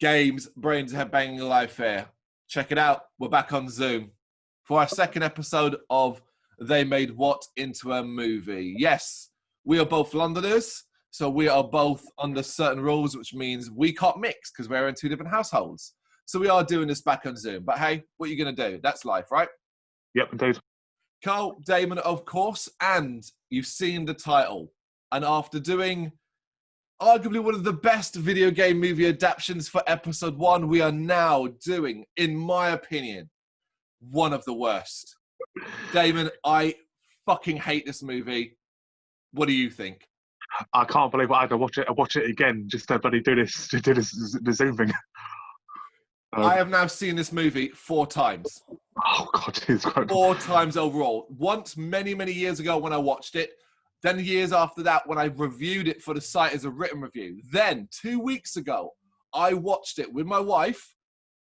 Games, Brrraains A Head-Banging Life here. Check it out. We're back on Zoom for our second episode of They Made What Into a Movie. Yes, we are both Londoners, so we are both under certain rules, which means we can't mix because we're in two different households. So we are doing this back on Zoom. But hey, what are you going to do? That's life, right? Yep, indeed. Carl, Damon, of course, and you've seen the title. And after doing arguably one of the best video game movie adaptions for episode 1, we are now doing, in my opinion, one of the worst. Damon, I fucking hate this movie. What do you think? I can't believe I had to watch it again just to bloody do the Zoom thing. I have now seen this movie 4 times. Oh God, it's quite 4 times overall. Once many, many years ago when I watched it. Then years after that when I reviewed it for the site as a written review. Then 2 weeks ago, I watched it with my wife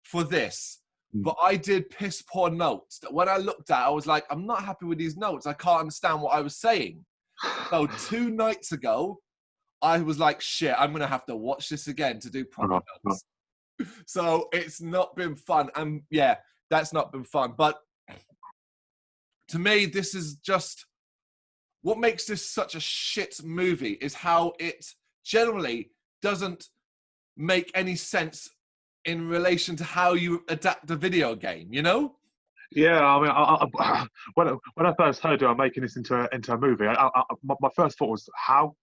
for this. But I did piss poor notes that when I looked at, I was like, I'm not happy with these notes. I can't understand what I was saying. So 2 nights ago, I was like, shit, I'm going to have to watch this again to do proper notes. So it's not been fun. And yeah, that's not been fun. But to me, this is just... what makes this such a shit movie is how it generally doesn't make any sense in relation to how you adapt a video game, you know? Yeah, I mean, when I first heard they were making this into a movie, my first thought was how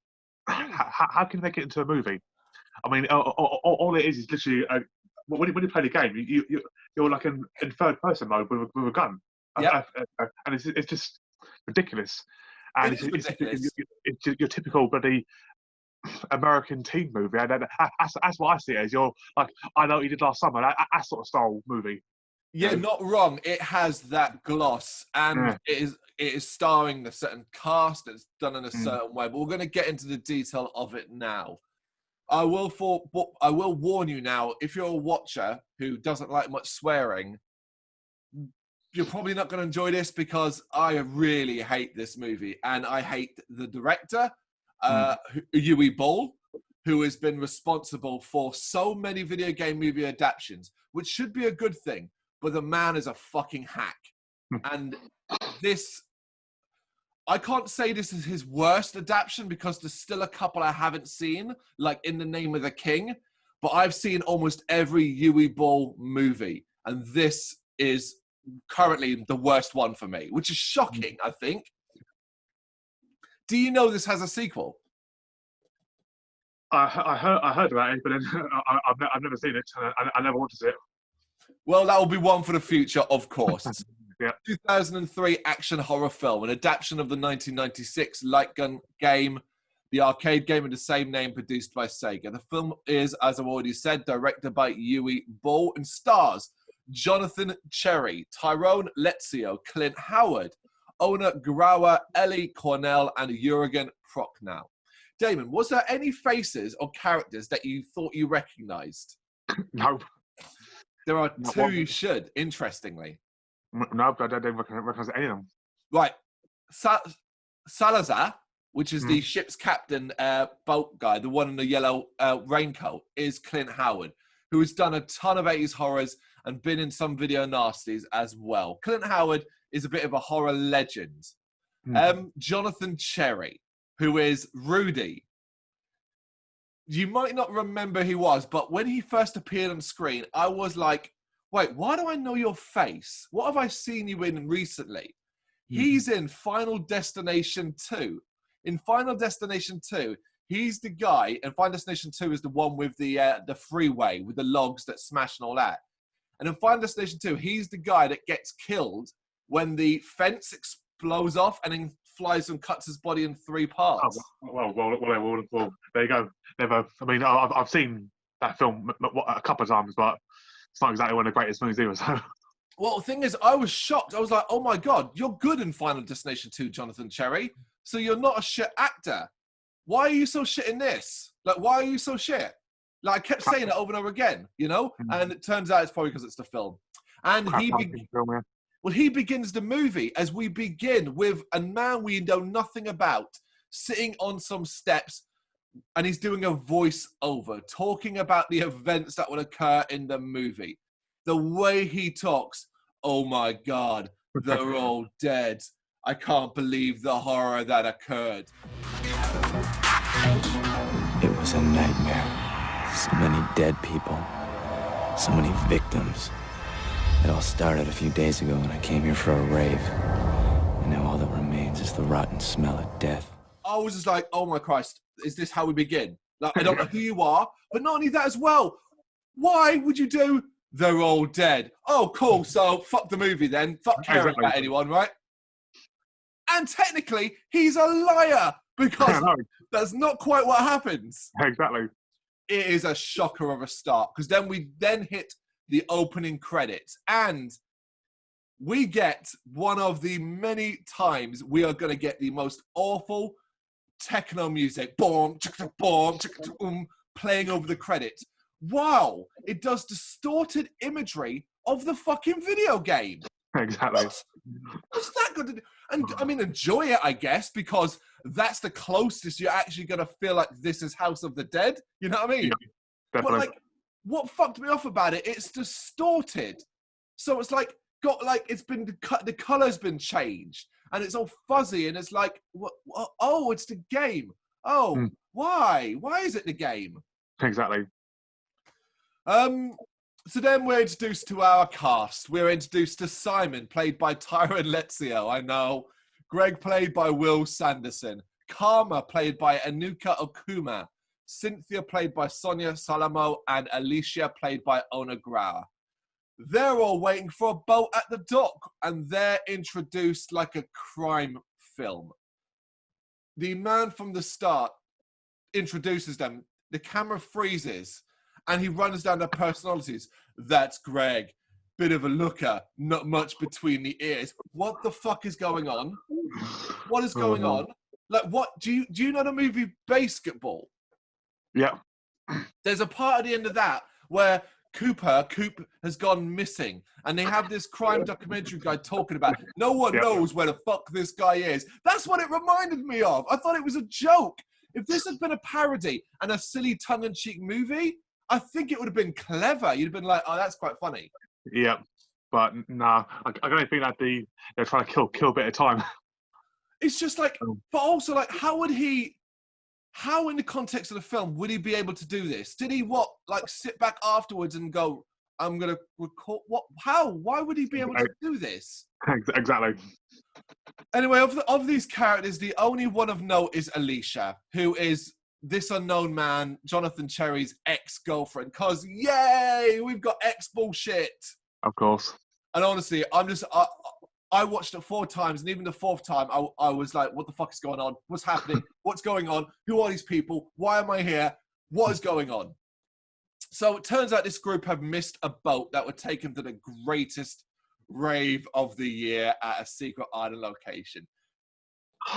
can they make it into a movie? I mean, all it is literally when you play the game, you're like in third person mode with a gun, Yep. and it's just ridiculous. And it's your typical bloody American teen movie, and that's what I see it as. You're like, I know what you did last summer, that sort of style movie. Yeah, not wrong. It has that gloss, and it is starring a certain cast. It's done in a certain way, but we're going to get into the detail of it now. I will warn you now, if you're a watcher who doesn't like much swearing, you're probably not going to enjoy this because I really hate this movie. And I hate the director, Yui Ball, who has been responsible for so many video game movie adaptions, which should be a good thing. But the man is a fucking hack. And this... I can't say this is his worst adaptation because there's still a couple I haven't seen, like In the Name of the King. But I've seen almost every Yui Ball movie. And this is currently the worst one for me, which is shocking, I think. Do you know this has a sequel? I heard about it, but then I've never seen it. I never want to see it. Well, that will be one for the future, of course. Yeah. 2003 action horror film, an adaptation of the 1996 light gun game, the arcade game of the same name, produced by Sega. The film is, as I've already said, directed by Yui Ball and stars Jonathan Cherry, Tyrone Lezio, Clint Howard, Ona Grawa, Ellie Cornell, and Jurgen Prochnow. Damon, was there any faces or characters that you thought you recognized? No. There are 2 you should, interestingly. No, I don't recognize any of them. Right. Salazar, which is the ship's captain boat guy, the one in the yellow raincoat, is Clint Howard, who has done a ton of 80s horrors and been in some video nasties as well. Clint Howard is a bit of a horror legend. Jonathan Cherry, who is Rudy. You might not remember who he was, but when he first appeared on screen, I was like, wait, why do I know your face? What have I seen you in recently? He's in Final Destination 2. In Final Destination 2, he's the guy, and Final Destination 2 is the one with the freeway, with the logs that smash and all that. And in Final Destination 2, he's the guy that gets killed when the fence explodes off and then flies and cuts his body in 3 parts. Well, there you go. Never. I mean, I've seen that film a couple of times, but it's not exactly one of the greatest movies either. So. Well, the thing is, I was shocked. I was like, oh my God, you're good in Final Destination 2, Jonathan Cherry. So you're not a shit actor. Why are you so shit in this? Like, why are you so shit? Like, I kept saying it over and over again, you know? And it turns out it's probably because it's the film. And he begins the movie as we begin with a man we know nothing about sitting on some steps and he's doing a voice-over, talking about the events that will occur in the movie. The way he talks, oh my God, they're all dead. I can't believe the horror that occurred. It was a nightmare. So many dead people. So many victims. It all started a few days ago when I came here for a rave. And now all that remains is the rotten smell of death. I was just like, oh my Christ, is this how we begin? Like, I don't know who you are, but not only that as well. Why would you do, they're all dead? Oh, cool, so fuck the movie then. Fuck caring about anyone, right? And technically, he's a liar, because that's not quite what happens. Exactly. It is a shocker of a start, because then we hit the opening credits, and we get one of the many times we are going to get the most awful techno music, boom, boom, playing over the credits. Wow, it does distorted imagery of the fucking video game. Exactly. What's that going to do? And I mean, enjoy it, I guess, because that's the closest you're actually going to feel like this is House of the Dead. You know what I mean? Yeah, definitely. But like, what fucked me off about it? It's distorted. So it's like, it's been the color's been changed, and it's all fuzzy, and it's like, what? Oh, it's the game. Oh, why? Why is it the game? Exactly. So then we're introduced to our cast. We're introduced to Simon, played by Tyron Lezio. I know. Greg, played by Will Sanderson. Karma, played by Anuka Okuma. Cynthia, played by Sonia Salamo, and Alicia, played by Ona Grauer. They're all waiting for a boat at the dock, and they're introduced like a crime film. The man from the start introduces them. The camera freezes, and he runs down their personalities. That's Greg. Bit of a looker, not much between the ears. What the fuck is going on? What is going on? Like, what? Do you know the movie Basketball? Yeah. There's a part at the end of that where Coop has gone missing, and they have this crime documentary guy talking about no one knows where the fuck this guy is. That's what it reminded me of. I thought it was a joke. If this had been a parody and a silly tongue-in-cheek movie, I think it would have been clever. You'd have been like, oh, that's quite funny. Yeah, but nah, I don't think they're trying to kill a bit of time. It's just like, but also like, how in the context of the film would he be able to do this? Did he sit back afterwards and go, I'm going to record, why would he be able to do this? Exactly. Anyway, of these characters, the only one of note is Alicia, who is this unknown man, Jonathan Cherry's ex-girlfriend, because yay, we've got ex bullshit. Of course. And honestly, I watched it 4 times, and even the 4th time, I was like, what the fuck is going on? What's happening? What's going on? Who are these people? Why am I here? What is going on? So it turns out this group have missed a boat that would take them to the greatest rave of the year at a secret island location.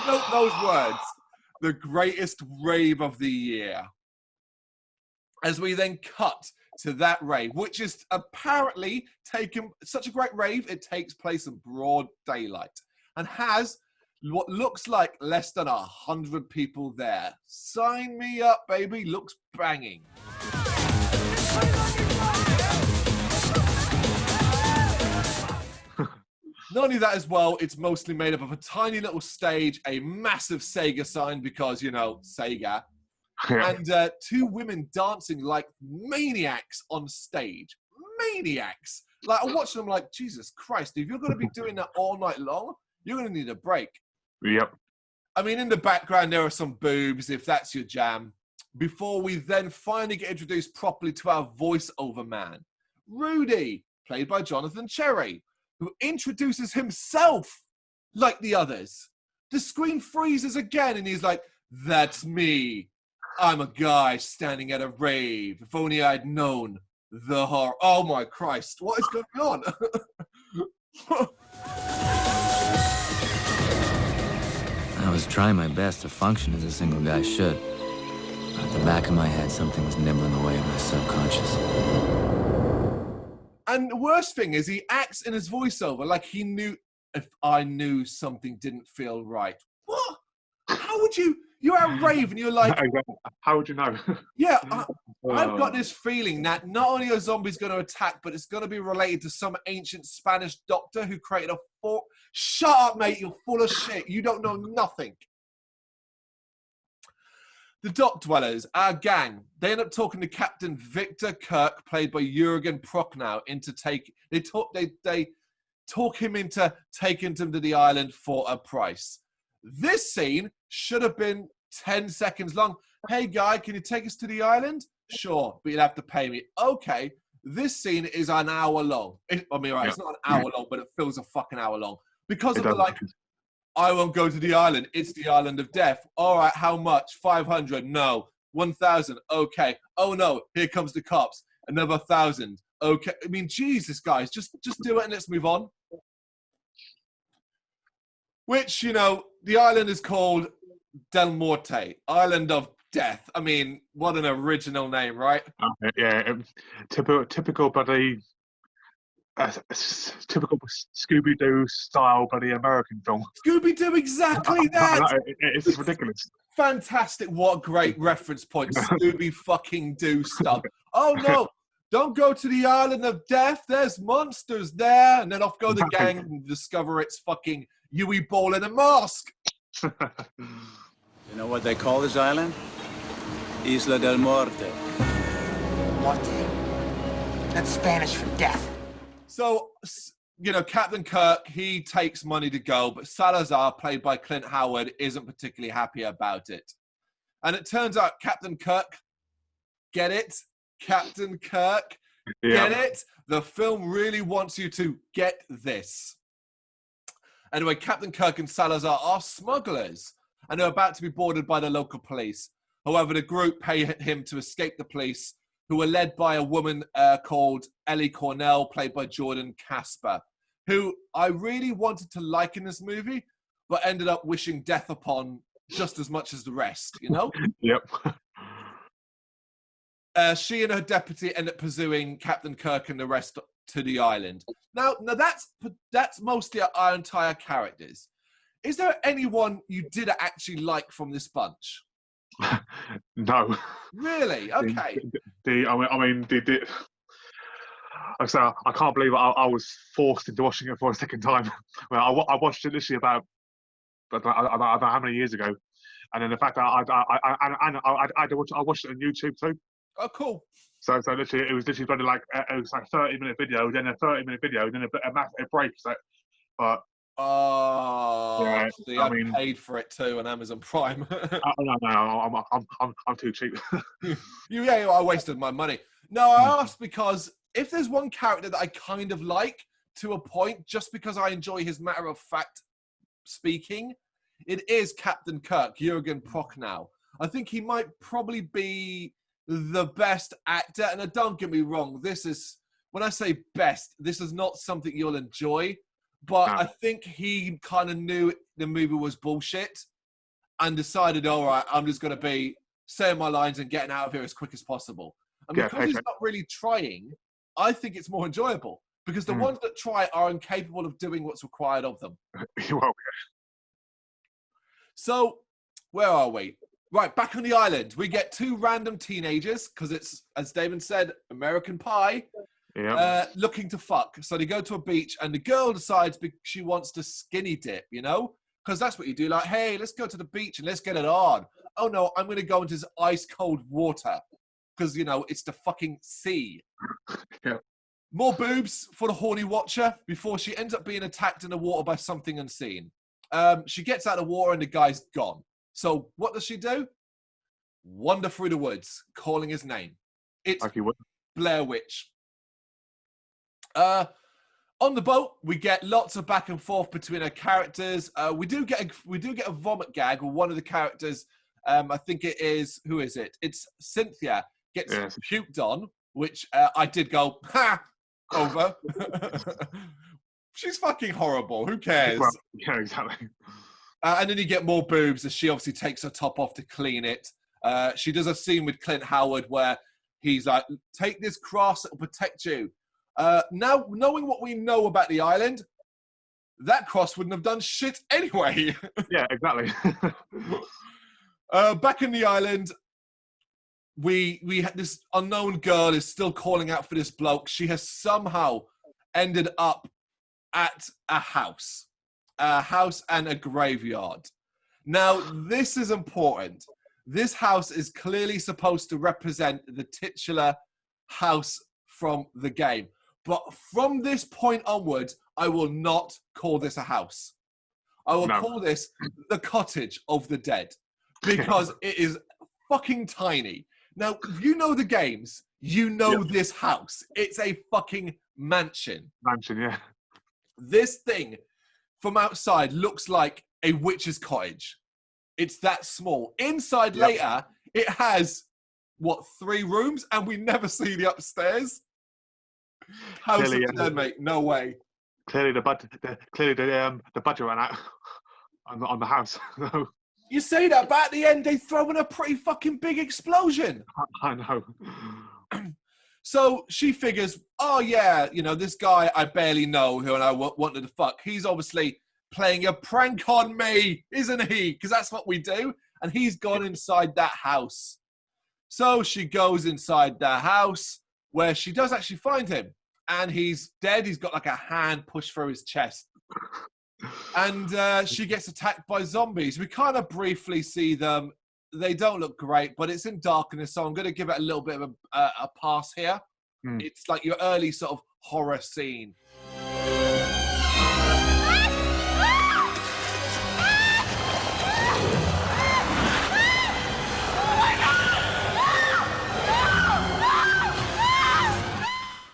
Note those words. The greatest rave of the year. As we then cut to that rave, which is apparently taken, such a great rave, it takes place in broad daylight and has what looks like less than 100 people there. Sign me up, baby. Looks banging. Not only that as well, it's mostly made up of a tiny little stage, a massive Sega sign because, you know, Sega, and 2 women dancing like maniacs on stage. Maniacs! Like, I watch them like, Jesus Christ, if you're going to be doing that all night long, you're going to need a break. Yep. I mean, in the background, there are some boobs, if that's your jam. Before we then finally get introduced properly to our voiceover man, Rudy, played by Jonathan Cherry, who introduces himself like the others. The screen freezes again, and he's like, that's me. I'm a guy standing at a rave. If only I'd known the horror. Oh my Christ, what is going on? I was trying my best to function as a single guy should. At the back of my head, something was nibbling away at my subconscious. And the worst thing is he acts in his voiceover like he knew, if I knew something didn't feel right. What? How would you You're at a rave and you're like, how would you know? yeah, I've got this feeling that not only are zombies going to attack, but it's going to be related to some ancient Spanish doctor who created a fort. Shut up, mate. You're full of shit. You don't know nothing. The Dock Dwellers, our gang, they end up talking to Captain Victor Kirk, played by Jurgen Prochnow, they talk him into taking them to the island for a price. This scene should have been 10 seconds long. Hey, guy, can you take us to the island? Sure, but you'd have to pay me. Okay, this scene is an hour long. It's not an hour long, but it feels a fucking hour long. Because of I won't go to the island. It's the island of death. All right, how much? 500? No. 1,000? Okay. Oh, no, here comes the cops. Another 1,000. Okay. I mean, Jesus, guys, just do it and let's move on. Which, the island is called Del Morte, Island of Death. I mean, what an original name, right? Yeah, typical bloody... typical Scooby-Doo style bloody American film. Scooby-Doo, exactly that! It's ridiculous. Fantastic, what great reference point. Scooby-fucking-Doo stuff. Oh no, don't go to the island of death, there's monsters there. And then off go the gang and discover it's fucking Yui Ball in a mask. You know what they call this island? Isla del Morte. Morte. That's Spanish for death. So, Captain Kirk, he takes money to go, but Salazar, played by Clint Howard, isn't particularly happy about it. And it turns out Captain Kirk, get it? Captain Kirk, get it? The film really wants you to get this. Anyway, Captain Kirk and Salazar are smugglers, and they're about to be boarded by the local police. However, the group pay him to escape the police, who are led by a woman called Ellie Cornell, played by Jordan Casper, who I really wanted to like in this movie, but ended up wishing death upon just as much as the rest, Yep. She and her deputy end up pursuing Captain Kirk and the rest to the island. Now that's mostly our entire characters. Is there anyone you did actually like from this bunch? No. Really? Okay. I can't believe I was forced into watching it for a second time. Well, I watched it literally about I don't know how many years ago, and then the fact that I watched it on YouTube too. Oh, cool. So literally, it was literally like a 30-minute video, then a 30-minute video, then a break. But yeah, see, I paid for it too on Amazon Prime. No, I'm too cheap. I wasted my money. No, I asked because if there's one character that I kind of like to a point, just because I enjoy his matter-of-fact speaking, it is Captain Kirk, Jurgen Prochnow. I think he might probably be the best actor. And don't get me wrong, when I say best, this is not something you'll enjoy. But I think he kind of knew the movie was bullshit and decided, all right, I'm just going to be saying my lines and getting out of here as quick as possible. And because he's not really trying, I think it's more enjoyable because the ones that try are incapable of doing what's required of them. So, where are we? Right, back on the island. We get two random teenagers because it's, as Damon said, American Pie. Looking to fuck. So they go to a beach and the girl decides she wants to skinny dip, because that's what you do. Like, hey, let's go to the beach and let's get it on. Oh no, I'm going to go into this ice cold water because, it's the fucking sea. More boobs for the horny watcher before she ends up being attacked in the water by something unseen. She gets out of the water and the guy's gone. So what does she do? Wander through the woods, calling his name. It's Blair Witch. On the boat, we get lots of back and forth between our characters. We do get a vomit gag with one of the characters. I think it is, who is it? It's Cynthia gets puked on, which I did go, ha, over. She's fucking horrible. Who cares? Well, yeah, exactly. And then you get more boobs as she obviously takes her top off to clean it. She does a scene with Clint Howard where he's like, take this cross, it'll protect you. Now, knowing what we know about the island, that cross wouldn't have done shit anyway. Yeah, exactly. Back in the island, we had this unknown girl is still calling out for this bloke. She has somehow ended up at a house and a graveyard. Now, this is important. This house is clearly supposed to represent the titular house from the game. But from this point onwards, I will not call this a house. I will call this the cottage of the dead, because it is fucking tiny. Now, you know the games. You know this house. It's a fucking mansion. Mansion, yeah. This thing from outside looks like a witch's cottage. It's that small. Inside later, it has, 3 rooms? And we never see the upstairs. House of dead, mate. No way. Clearly the budget ran out on the house. You say that, but at the end, they throw in a pretty fucking big explosion. I know. So she figures, oh yeah, this guy I barely know who and I wanted to fuck. He's obviously playing a prank on me, isn't he? Because that's what we do. And he's gone inside that house. So she goes inside the house where she does actually find him. And he's dead. He's got like a hand pushed through his chest. And she gets attacked by zombies. We kind of briefly see them. They don't look great, but it's in darkness, so I'm going to give it a little bit of a pass here. It's like your early sort of horror scene.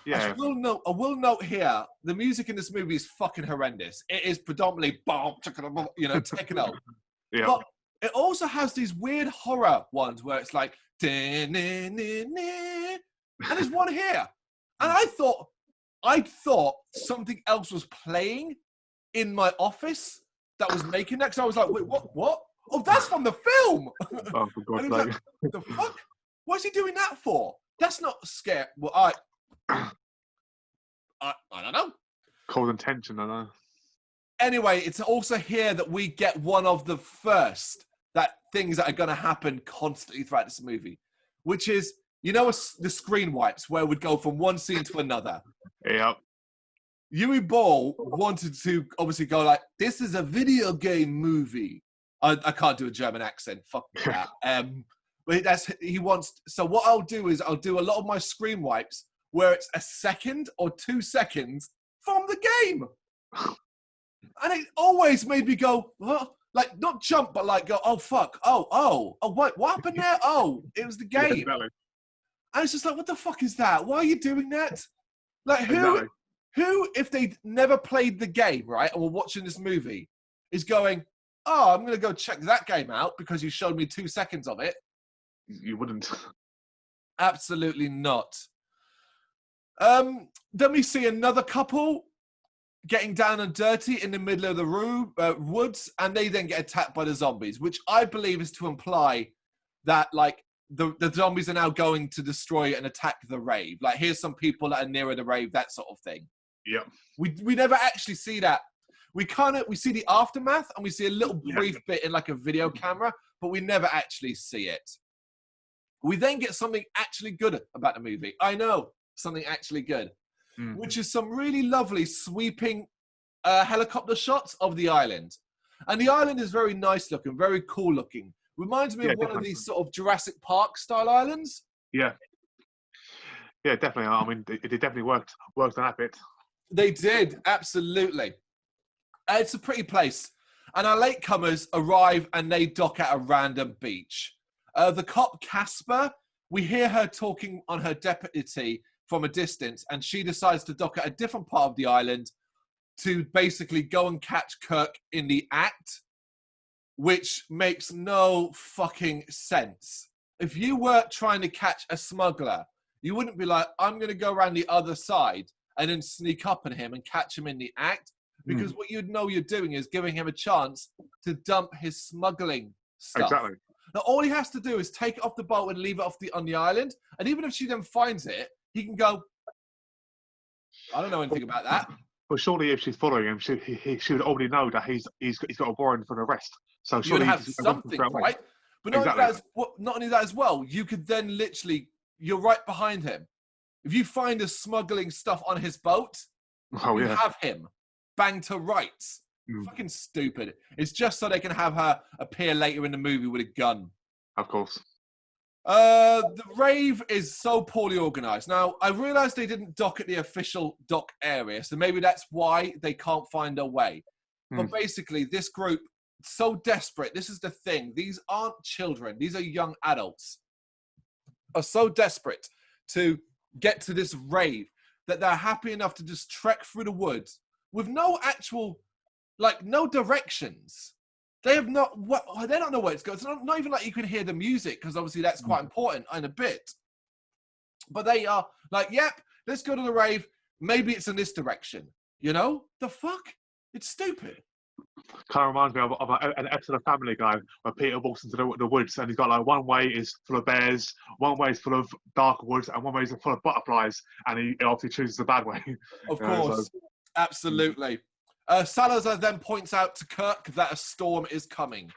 Yeah. I will note here, the music in this movie is fucking horrendous. It is predominantly techno. Yeah. But it also has these weird horror ones where it's like, and there's one here. And I thought something else was playing in my office that was making that. Because I was like, wait, what? Oh, that's from the film. Oh, for God's sake. Like, what the fuck? What's he doing that for? That's not scary. Well, I don't know. Causing tension, I know. Anyway, it's also here that we get one of the first things that are going to happen constantly throughout this movie, which is, the screen wipes where it would go from one scene to another. Yep. Yui Ball wanted to obviously go like, this is a video game movie. I can't do a German accent. Fuck that. But he wants. So what I'll do is I'll do a lot of my screen wipes where it's a second or 2 seconds from the game. And it always made me go, well, like not jump, but like go, oh fuck, oh, what happened there? Oh, it was the game. Yeah, exactly. And it's just like, what the fuck is that? Why are you doing that? Like who, if they never played the game, right, and were watching this movie, is going, oh, I'm going to go check that game out because you showed me 2 seconds of it. You wouldn't. Absolutely not. Then we see another couple getting down and dirty in the middle of the woods, and they then get attacked by the zombies, which I believe is to imply that, like, the zombies are now going to destroy and attack the rave. Like, here's some people that are nearer the rave, that sort of thing. Yeah. We never actually see that. We see the aftermath, and we see a little brief bit in, like, a video camera, but we never actually see it. We then get something actually good about the movie. I know, something actually good. Which is some really lovely sweeping helicopter shots of the island. And the island is very nice looking, very cool looking. Reminds me of one of these sort of Jurassic Park style islands. Yeah. Yeah, definitely. I mean, it definitely worked on that bit. They did, absolutely. It's a pretty place. And our latecomers arrive and they dock at a random beach. The cop, Casper, we hear her talking on her deputy from a distance, and she decides to dock at a different part of the island to basically go and catch Kirk in the act, which makes no fucking sense. If you were trying to catch a smuggler, you wouldn't be like, I'm going to go around the other side and then sneak up on him and catch him in the act, because what you'd know you're doing is giving him a chance to dump his smuggling stuff. Exactly. Now, all he has to do is take it off the boat and leave it on the island, and even if she then finds it, he can go, I don't know anything about that. But surely if she's following him, she would already know that he's got a warrant for an arrest. So surely you'd have something, right? But not, Exactly. not only that as well, you could then literally, you're right behind him. If you find us smuggling stuff on his boat, Oh, you yeah. have him banged to rights. Fucking stupid. It's just so they can have her appear later in the movie with a gun. Of course. The rave is so poorly organized. Now, I realized they didn't dock at the official dock area, so maybe that's why they can't find a way. But basically, this group, so desperate, this is the thing. These aren't children. These are young adults. Are so desperate to get to this rave that they're happy enough to just trek through the woods with no actual, like, no directions. They have not, they don't know where it's going. It's not even like you can hear the music, because obviously that's quite important in a bit. But they are like, yep, let's go to the rave. Maybe it's in this direction. You know? The fuck? It's stupid. Kind of reminds me of an episode of Family Guy where Peter walks into the woods and he's got like one way is full of bears, one way is full of dark woods, and one way is full of butterflies, and he obviously chooses the bad way. Of course. Absolutely. Salazar then points out to Kirk that a storm is coming.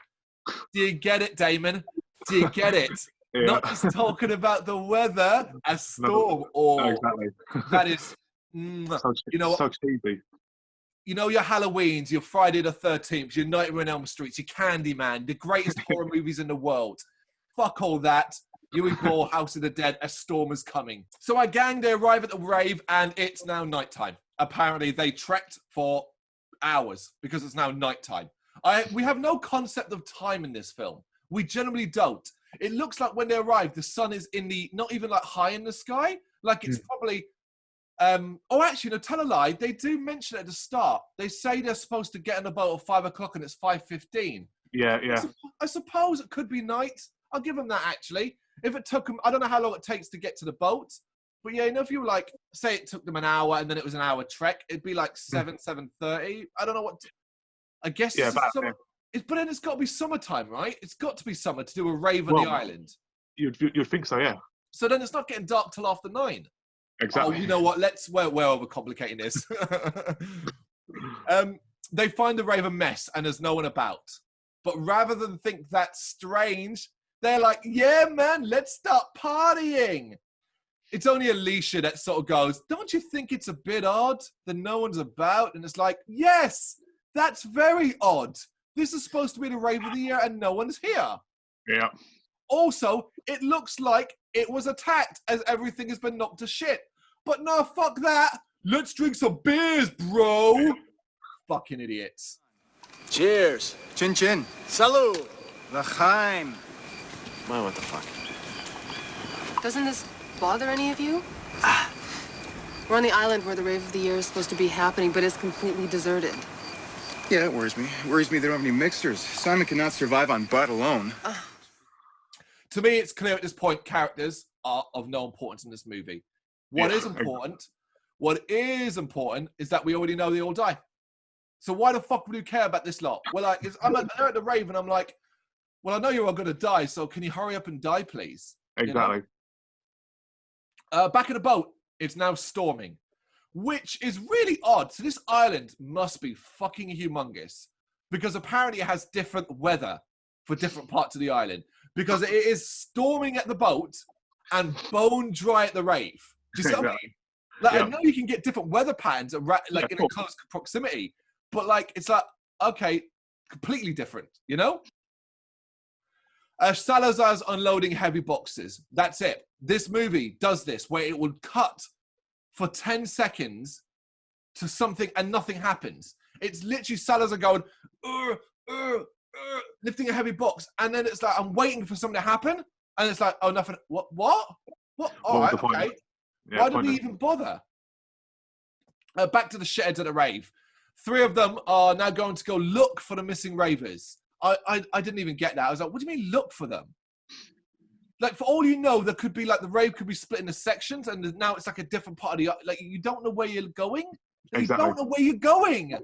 Do you get it, Damon? Do you get it? Yeah. Not just talking about the weather, a storm. No, exactly. That is, you know, so cheesy. You know, your Halloweens, your Friday the 13th, your Nightmare on Elm Street, your Candyman, the greatest horror movies in the world. Fuck all that. You ignore House of the Dead, a storm is coming. So our gang, they arrive at the rave, and it's now nighttime. Apparently, they trekked for hours because it's now nighttime. We have no concept of time in this film. We generally don't. It looks like when they arrive, the sun is in the, not even like high in the sky. Like it's probably... oh, actually, no, tell a lie. They do mention it at the start. They say they're supposed to get on the boat at 5 o'clock and it's 5:15. Yeah, yeah. I suppose it could be night. I'll give them that, actually. If it took them, I don't know how long it takes to get to the boat. But yeah, you know, if you were like, say it took them an hour and then it was an hour trek, it'd be like 7:30. I don't know what. I guess Yeah, but then it's got to be summertime, right? It's got to be summer to do a rave on the island. You'd think so, yeah. So then it's not getting dark till after 9. Exactly. Oh, you know what? We're overcomplicating this. They find the rave a mess and there's no one about. But rather than think that's strange, they're like, yeah, man, let's start partying. It's only Alicia that sort of goes, don't you think it's a bit odd that no one's about? And it's like, yes, that's very odd. This is supposed to be the rave of the year and no one's here. Yeah. Also, it looks like it was attacked as everything has been knocked to shit. But no, fuck that. Let's drink some beers, bro. Fucking idiots. Cheers. Chin chin. Salud. L'chaim. Well, what the fuck? Doesn't this bother any of you? We're on the island where the rave of the year is supposed to be happening, but it's completely deserted. Yeah, it worries me. It worries me they don't have any mixers. Simon cannot survive on butt alone. To me, it's clear at this point, characters are of no importance in this movie. What is important is that we already know they all die. So why the fuck would you care about this lot? Well, like, they're at the rave, and I'm like, well, I know you're all going to die, so can you hurry up and die, please? Exactly. You know? Back at the boat, it's now storming, which is really odd. So this island must be fucking humongous, because apparently it has different weather for different parts of the island, because it is storming at the boat and bone dry at the rave. Do you see what I mean? Like, I know you can get different weather patterns like in a close proximity, but like it's like, okay, completely different, you know? Salazar's unloading heavy boxes. That's it. This movie does this, where it would cut for 10 seconds to something and nothing happens. It's literally Salazar going, lifting a heavy box, and then it's like, I'm waiting for something to happen, and it's like, oh, nothing. What? All right, okay. Yeah, why did we even bother? Back to the sheds at the rave. 3 of them are now going to go look for the missing ravers. I didn't even get that. I was like, what do you mean look for them? Like, for all you know, there could be like the rave could be split into sections, and now it's like a different part of the, like, you don't know where you're going. Exactly. You don't know where you're going.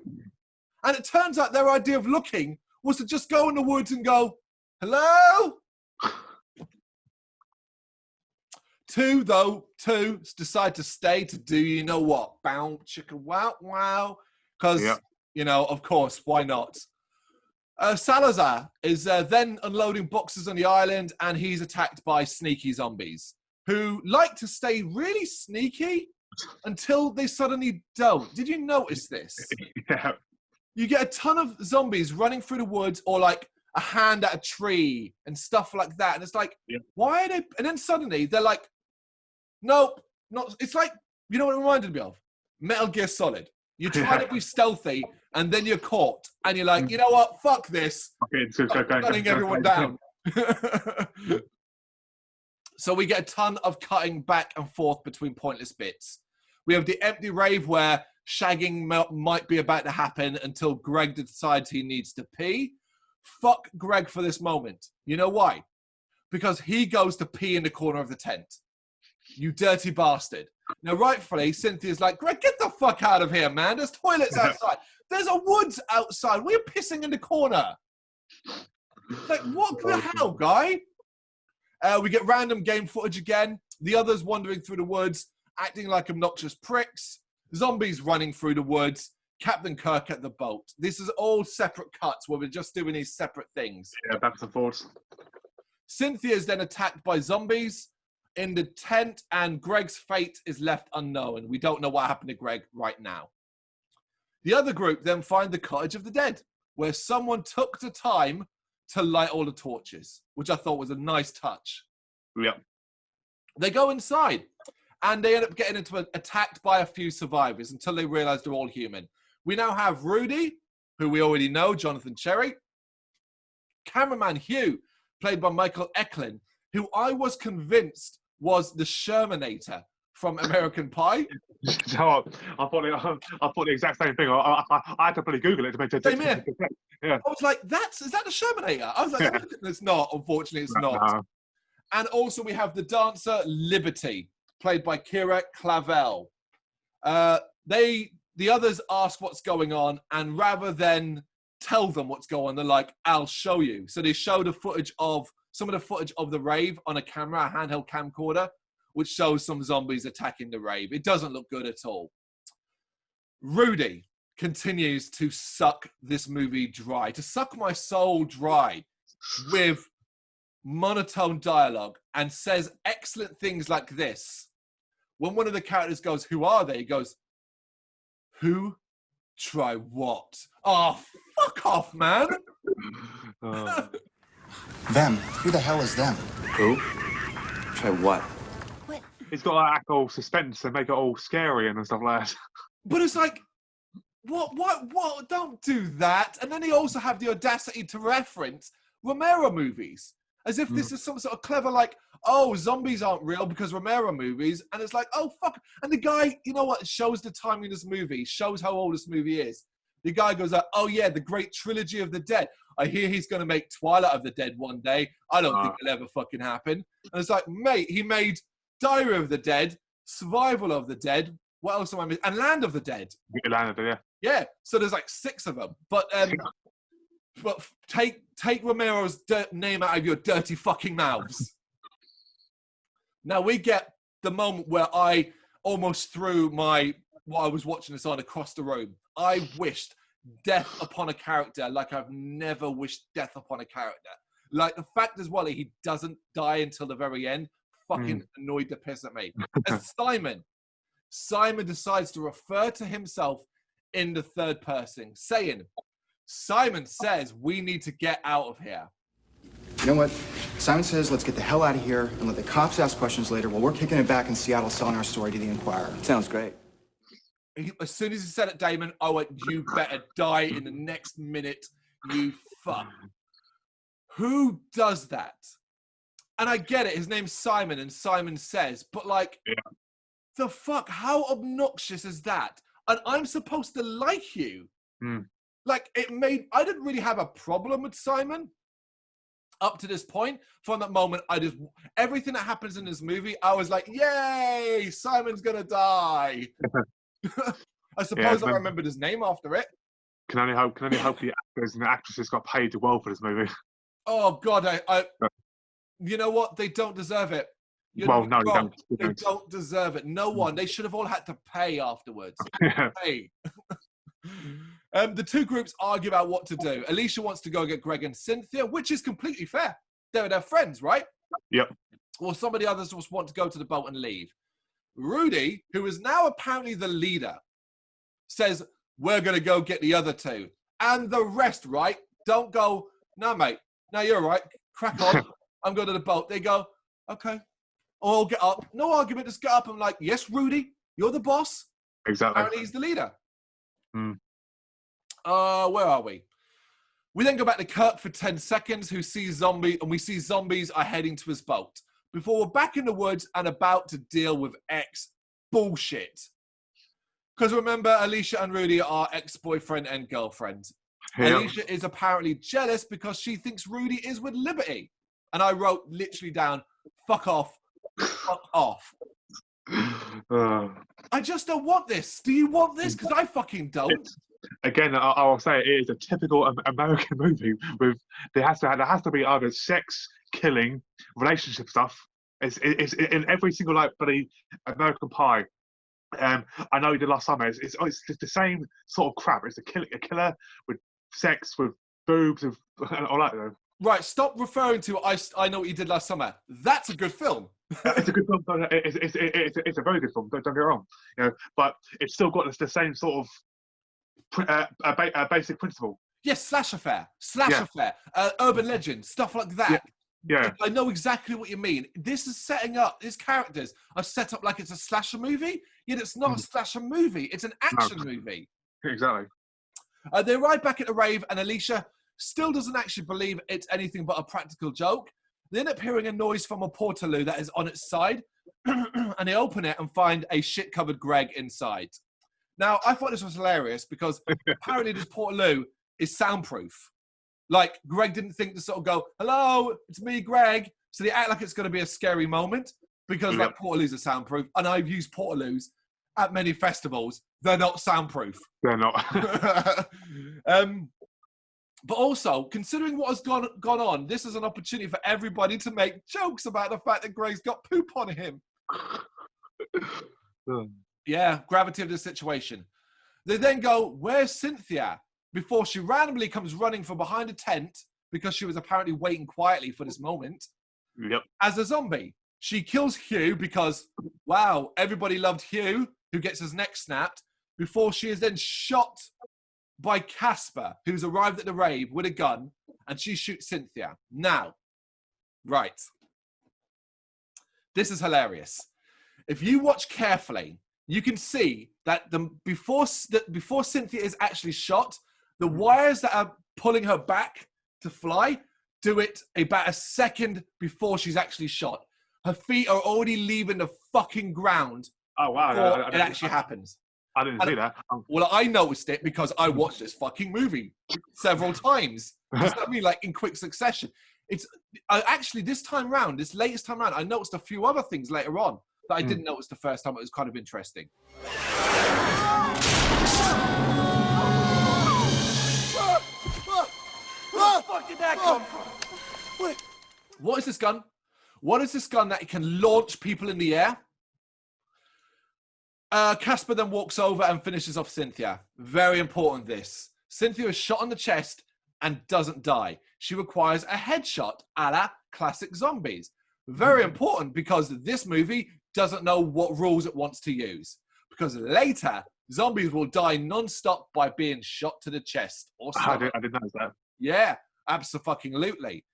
And it turns out their idea of looking was to just go in the woods and go, hello? 2 decide to stay to do, you know what? Bow, chicka, wow, wow. Because, you know, of course, why not? Salazar is then unloading boxes on the island, and he's attacked by sneaky zombies who like to stay really sneaky until they suddenly don't. Did you notice this? Yeah. You get a ton of zombies running through the woods, or like a hand at a tree and stuff like that. And it's like, why are they? And then suddenly they're like, nope, not. It's like, you know what it reminded me of? Metal Gear Solid. You try to be stealthy, and then you're caught, and you're like, you know what? Fuck this. I'm cutting everyone down. So we get a ton of cutting back and forth between pointless bits. We have the empty rave where shagging might be about to happen until Greg decides he needs to pee. Fuck Greg for this moment. You know why? Because he goes to pee in the corner of the tent. You dirty bastard. Now, rightfully, Cynthia's like, Greg, get the fuck out of here, man. There's toilets outside. There's a woods outside. We're pissing in the corner. Like, what the hell, guy? We get random game footage again. The others wandering through the woods, acting like obnoxious pricks. Zombies running through the woods. Captain Kirk at the boat. This is all separate cuts where we're just doing these separate things. Yeah, back and forth. Cynthia is then attacked by zombies in the tent, and Greg's fate is left unknown. We don't know what happened to Greg right now. The other group then find the Cottage of the Dead, where someone took the time to light all the torches, which I thought was a nice touch. Yeah. They go inside, and they end up getting attacked by a few survivors until they realize they're all human. We now have Rudy, who we already know, Jonathan Cherry. Cameraman Hugh, played by Michael Eklund, who I was convinced was the Shermanator from American Pie. So I thought the exact same thing. I had to probably Google it to make it. Same here. Yeah. I was like, is that the Shermanator? I was like, it's not. Unfortunately, it's not. No. And also we have the dancer Liberty, played by Kira Clavel. The others ask what's going on, and rather than tell them what's going on, they're like, I'll show you. So they show some of the footage of the rave on a camera, a handheld camcorder, which shows some zombies attacking the rave. It doesn't look good at all. Rudy continues to suck this movie dry, to suck my soul dry with monotone dialogue, and says excellent things like this. When one of the characters goes, who are they? He goes, who? Try what? Oh, fuck off, man. Them. Who the hell is them? Who? Try what? He's got to act all suspense and make it all scary and stuff like that. But it's like, what? Don't do that. And then he also have the audacity to reference Romero movies. As if this is some sort of clever, like, oh, zombies aren't real because Romero movies. And it's like, oh, fuck. And the guy, you know what, shows the timing of this movie, shows how old this movie is. The guy goes like, oh, yeah, the great trilogy of the dead. I hear he's going to make Twilight of the Dead one day. I don't think it'll ever fucking happen. And it's like, mate, he made Diary of the Dead, Survival of the Dead. What else am I missing? And Land of the Dead. Land of the Dead, yeah. Yeah, so there's like 6 of them. But take Romero's name out of your dirty fucking mouths. Now we get the moment where I almost threw what I was watching this on across the room. I wished death upon a character like I've never wished death upon a character. Like the fact as well, he doesn't die until the very end. Fucking annoyed the piss at me. As Simon decides to refer to himself in the third person, saying, Simon says we need to get out of here. You know what? Simon says let's get the hell out of here and let the cops ask questions later while we're kicking it back in Seattle selling our story to the Inquirer. Sounds great. As soon as he said it, Damon, I went, you better die in the next minute, you fuck. Who does that? And I get it, his name's Simon and Simon says, but like, the fuck, how obnoxious is that? And I'm supposed to like you. Like, I didn't really have a problem with Simon up to this point. From that moment, everything that happens in this movie, I was like, yay, Simon's gonna die. I suppose I remembered his name after it. Can only hope the actors and the actresses got paid well for this movie. Oh God, you know what? They don't deserve it. They don't. They don't deserve it. No one. They should have all had to pay afterwards. Pay. The two groups argue about what to do. Alicia wants to go get Greg and Cynthia, which is completely fair. They're their friends, right? Yep. Or some of the others just want to go to the boat and leave. Rudy, who is now apparently the leader, says, we're going to go get the other two. And the rest, right, don't go, no, mate, no, you're all right. Crack on. I'm going to the boat. They go, okay. Or get up. No argument, just get up. I'm like, yes, Rudy, you're the boss. Exactly. Apparently he's the leader. Mm. Where are we? We then go back to Kirk for 10 seconds, who sees zombie, and we see zombies are heading to his boat. Before we're back in the woods and about to deal with X bullshit. Because remember, Alicia and Rudy are ex-boyfriend and girlfriend. Yeah. Alicia is apparently jealous because she thinks Rudy is with Liberty. And I wrote literally down, fuck off, fuck off. I just don't want this. Do you want this? Because I fucking don't. Again, I'll say it is a typical American movie with there has to be either sex, killing, relationship stuff. It's in every single like bloody American Pie. I know you did last summer. It's the same sort of crap. It's a killer with sex, with boobs, with all that. Though. Right, stop referring to I Know What You Did Last Summer. That's a good film. It's a good film. It's a very good film. Don't get me wrong. You know, but it's still got the same sort of basic principle. Yes, slasher fare, urban legend, stuff like that. Yeah. I know exactly what you mean. This is setting up, these characters are set up like it's a slasher movie, yet it's not a slasher movie. It's an action movie. Exactly. They arrive back at the rave, and Alicia still doesn't actually believe it's anything but a practical joke. They end up hearing a noise from a portaloo that is on its side, and they open it and find a shit-covered Greg inside. Now, I thought this was hilarious because apparently this portaloo is soundproof. Like, Greg didn't think to sort of go, hello, it's me, Greg. So they act like it's going to be a scary moment because like portaloos are soundproof. And I've used portaloos at many festivals. They're not soundproof. They're not. But also, considering what has gone on, this is an opportunity for everybody to make jokes about the fact that Greg's got poop on him. Yeah, gravity of the situation. They then go, where's Cynthia? Before she randomly comes running from behind a tent because she was apparently waiting quietly for this moment. Yep. As a zombie. She kills Hugh because, wow, everybody loved Hugh, who gets his neck snapped, before she is then shot by Casper, who's arrived at the rave with a gun, and she shoots Cynthia. Now, right. This is hilarious. If you watch carefully, you can see that before Cynthia is actually shot, the wires that are pulling her back to fly do it about a second before she's actually shot. Her feet are already leaving the fucking ground. Oh, wow. It actually happens. I didn't see that. Well, I noticed it because I watched this fucking movie several times. Just I mean, like in quick succession. It's actually this time round, this latest time round, I noticed a few other things later on that I didn't notice the first time. It was kind of interesting. Where the fuck did that come from? What is this gun? What is this gun that it can launch people in the air? Casper then walks over and finishes off Cynthia. Very important this. Cynthia is shot on the chest and doesn't die. She requires a headshot a la classic zombies. Very important because this movie doesn't know what rules it wants to use. Because later, zombies will die non-stop by being shot to the chest. Or I didn't know that. Yeah, absolutely.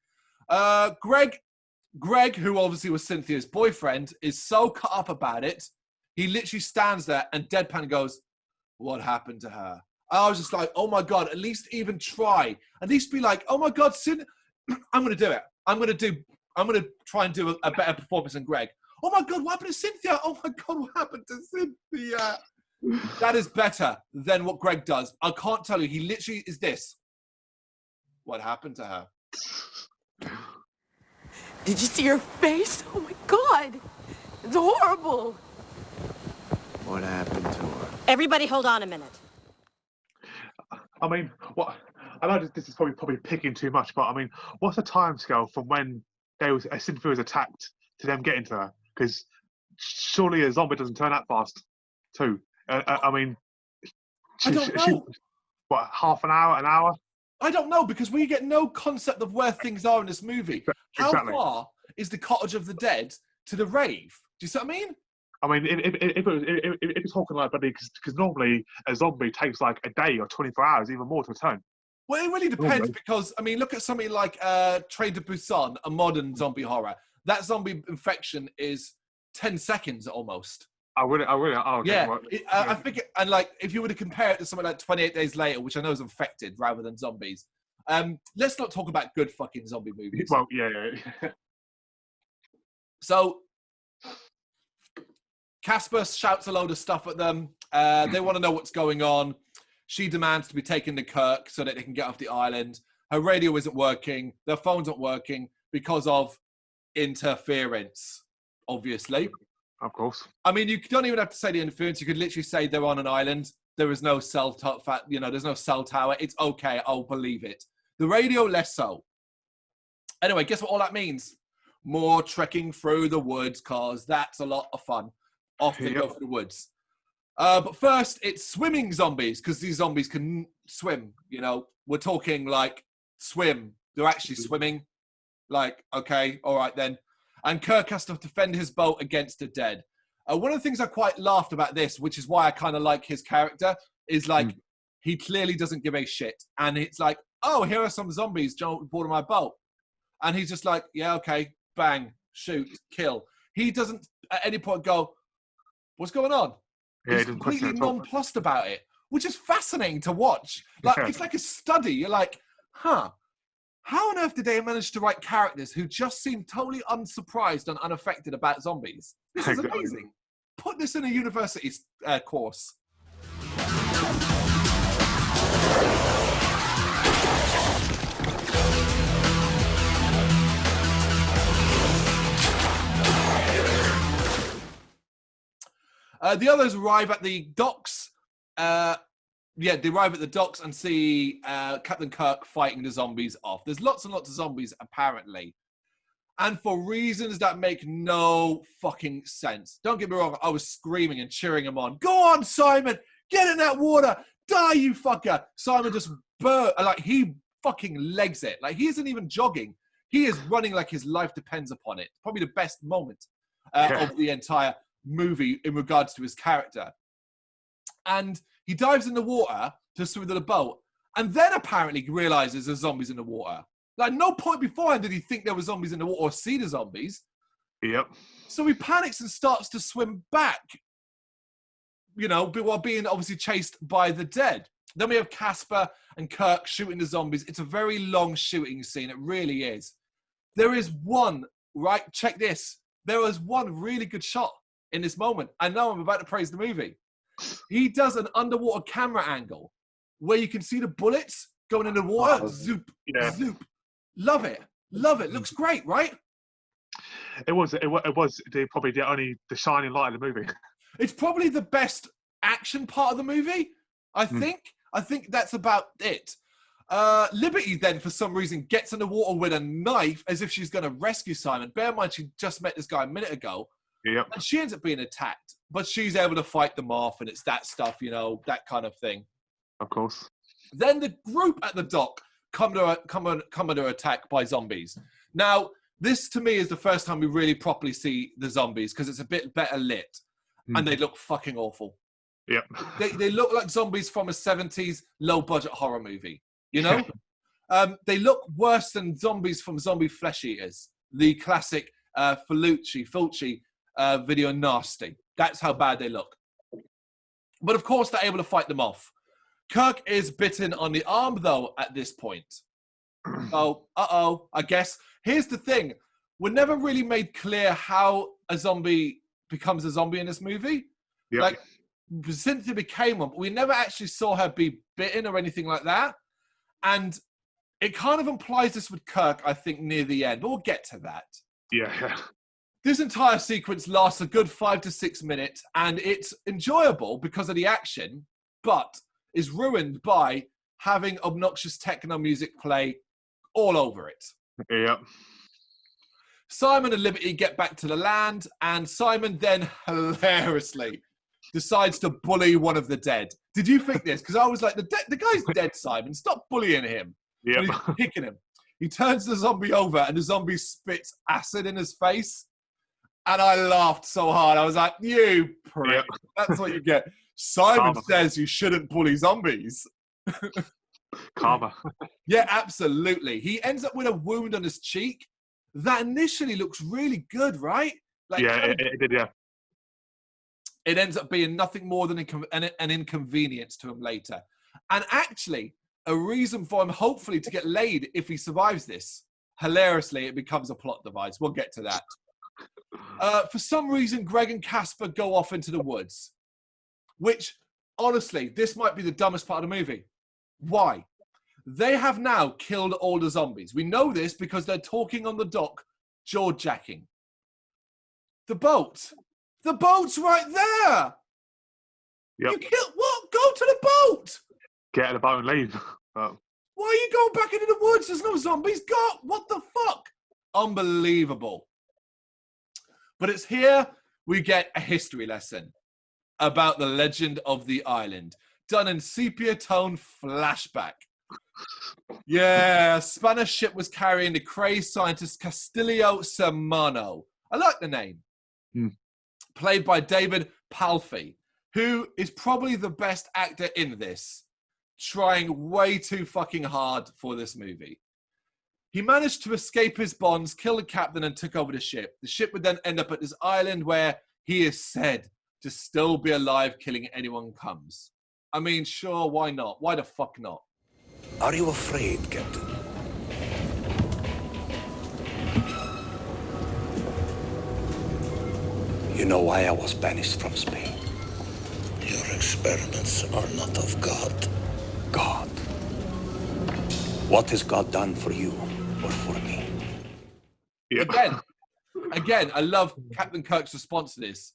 Greg, who obviously was Cynthia's boyfriend, is so cut up about it, he literally stands there and deadpan goes, what happened to her? I was just like, oh my God, at least even try. At least be like, oh my God, I'm going to do it. I'm going to try and do a better performance than Greg. Oh my God, what happened to Cynthia? Oh my God, what happened to Cynthia? That is better than what Greg does. I can't tell you. He literally is this. What happened to her? Did you see her face? Oh my God. It's horrible. What happened to her? Everybody hold on a minute. I mean, what? I know this is probably picking too much, but I mean, what's the timescale from when Cynthia was attacked to them getting to her? Because surely a zombie doesn't turn that fast, too. I mean, I don't know. what, half an hour, an hour? I don't know, because we get no concept of where things are in this movie. Exactly. How far is the Cottage of the Dead to the rave? Do you see what I mean? I mean, if it's talking like, but because normally a zombie takes like a day or 24 hours, even more to return. Well, it really depends, because, I mean, look at something like Train to Busan, a modern zombie horror. That zombie infection is 10 seconds almost. Oh, okay. Yeah, Well, I think, and like, if you were to compare it to something like 28 Days Later, which I know is infected rather than zombies, let's not talk about good fucking zombie movies. Well, yeah. So, Casper shouts a load of stuff at them. They want to know what's going on. She demands to be taken to Kirk so that they can get off the island. Her radio isn't working. Their phones aren't working because of interference, obviously. Of course. I mean, you don't even have to say the interference. You could literally say they're on an island. There is no cell tower. There's no cell tower. It's okay. I'll believe it. The radio, less so. Anyway, guess what all that means? More trekking through the woods, cause that's a lot of fun. Off they go through the woods. But first, it's swimming zombies, because these zombies can swim. You know, we're talking like swim. They're actually swimming. Like, okay, all right then. And Kirk has to defend his boat against the dead. One of the things I quite laughed about this, which is why I kind of like his character, is like, he clearly doesn't give a shit. And it's like, oh, here are some zombies board of my boat. And he's just like, yeah, okay, bang, shoot, kill. He doesn't at any point go, what's going on? Yeah, he's completely nonplussed about it, which is fascinating to watch. Like, it's like a study. You're like, huh, how on earth did they manage to write characters who just seem totally unsurprised and unaffected about zombies? This is amazing. Put this in a university course. The others arrive at the docks. They arrive at the docks and see Captain Kirk fighting the zombies off. There's lots and lots of zombies, apparently. And for reasons that make no fucking sense. Don't get me wrong, I was screaming and cheering him on. Go on, Simon! Get in that water! Die, you fucker! Simon just he fucking legs it. Like, he isn't even jogging. He is running like his life depends upon it. Probably the best moment of the entire movie in regards to his character. And he dives in the water to swim to the boat, and then apparently realizes there's zombies in the water. Like, no point beforehand did he think there were zombies in the water or see the zombies. Yep. So he panics and starts to swim back, while being obviously chased by the dead. Then we have Casper and Kirk shooting the zombies. It's a very long shooting scene. It really is. There is one, right? Check this. There was one really good shot in this moment. I know I'm about to praise the movie. He does an underwater camera angle where you can see the bullets going in the water. Zoop, zoop. Love it. Looks great, right? It was probably the shining light of the movie. It's probably the best action part of the movie, I think. I think that's about it. Liberty then, for some reason, gets in the water with a knife as if she's going to rescue Simon. Bear in mind, she just met this guy a minute ago. Yep. And she ends up being attacked, but she's able to fight them off, and it's that stuff, that kind of thing. Of course. Then the group at the dock come under attack by zombies. Now, this to me is the first time we really properly see the zombies, because it's a bit better lit, and they look fucking awful. Yep. They look like zombies from a 70s low-budget horror movie, They look worse than zombies from Zombie Flesh Eaters, the classic Fulci video Nasty. That's how bad they look. But of course, they're able to fight them off. Kirk is bitten on the arm, though, at this point. So, I guess. Here's the thing. We're never really made clear how a zombie becomes a zombie in this movie. Yep. Like, Cynthia became one, but we never actually saw her be bitten or anything like that. And it kind of implies this with Kirk, I think, near the end. But we'll get to that. Yeah. This entire sequence lasts a good 5 to 6 minutes, and it's enjoyable because of the action, but is ruined by having obnoxious techno music play all over it. Yep. Simon and Liberty get back to the land, and Simon then hilariously decides to bully one of the dead. Did you think this? Because I was like, the guy's dead, Simon. Stop bullying him. Yep. And he's kicking him. He turns the zombie over and the zombie spits acid in his face. And I laughed so hard. I was like, you prick. Yep. That's what you get. Simon Karma. says you shouldn't bully zombies. Karma. Yeah, absolutely. He ends up with a wound on his cheek. That initially looks really good, right? Like, Yeah, it did, yeah. it ends up being nothing more than an inconvenience to him later. And actually, a reason for him hopefully to get laid if he survives this. Hilariously, it becomes a plot device. We'll get to that. For some reason, Greg and Casper go off into the woods. Which, honestly, this might be the dumbest part of the movie. Why? They have now killed all the zombies. We know this because they're talking on the dock, jaw-jacking. The boat. The boat's right there. Yep. You killed what? Go to the boat. Get in the boat and leave. But Why are you going back into the woods? There's no zombies. Go. What the fuck? Unbelievable. But it's here we get a history lesson about the legend of the island, done in sepia tone flashback. Yeah, a Spanish ship was carrying the crazed scientist Castillo Sermano. I like the name. Played by David Palfy, who is probably the best actor in this, trying way too fucking hard for this movie. He managed to escape his bonds, kill the captain, and took over the ship. The ship would then end up at this island where he is said to still be alive, killing anyone comes. I mean, sure, why not? Why the fuck not? Are you afraid, Captain? You know why I was banished from Spain? Your experiments are not of God. God. What has God done for you or for me? yeah. Again, I love Captain Kirk's response to this.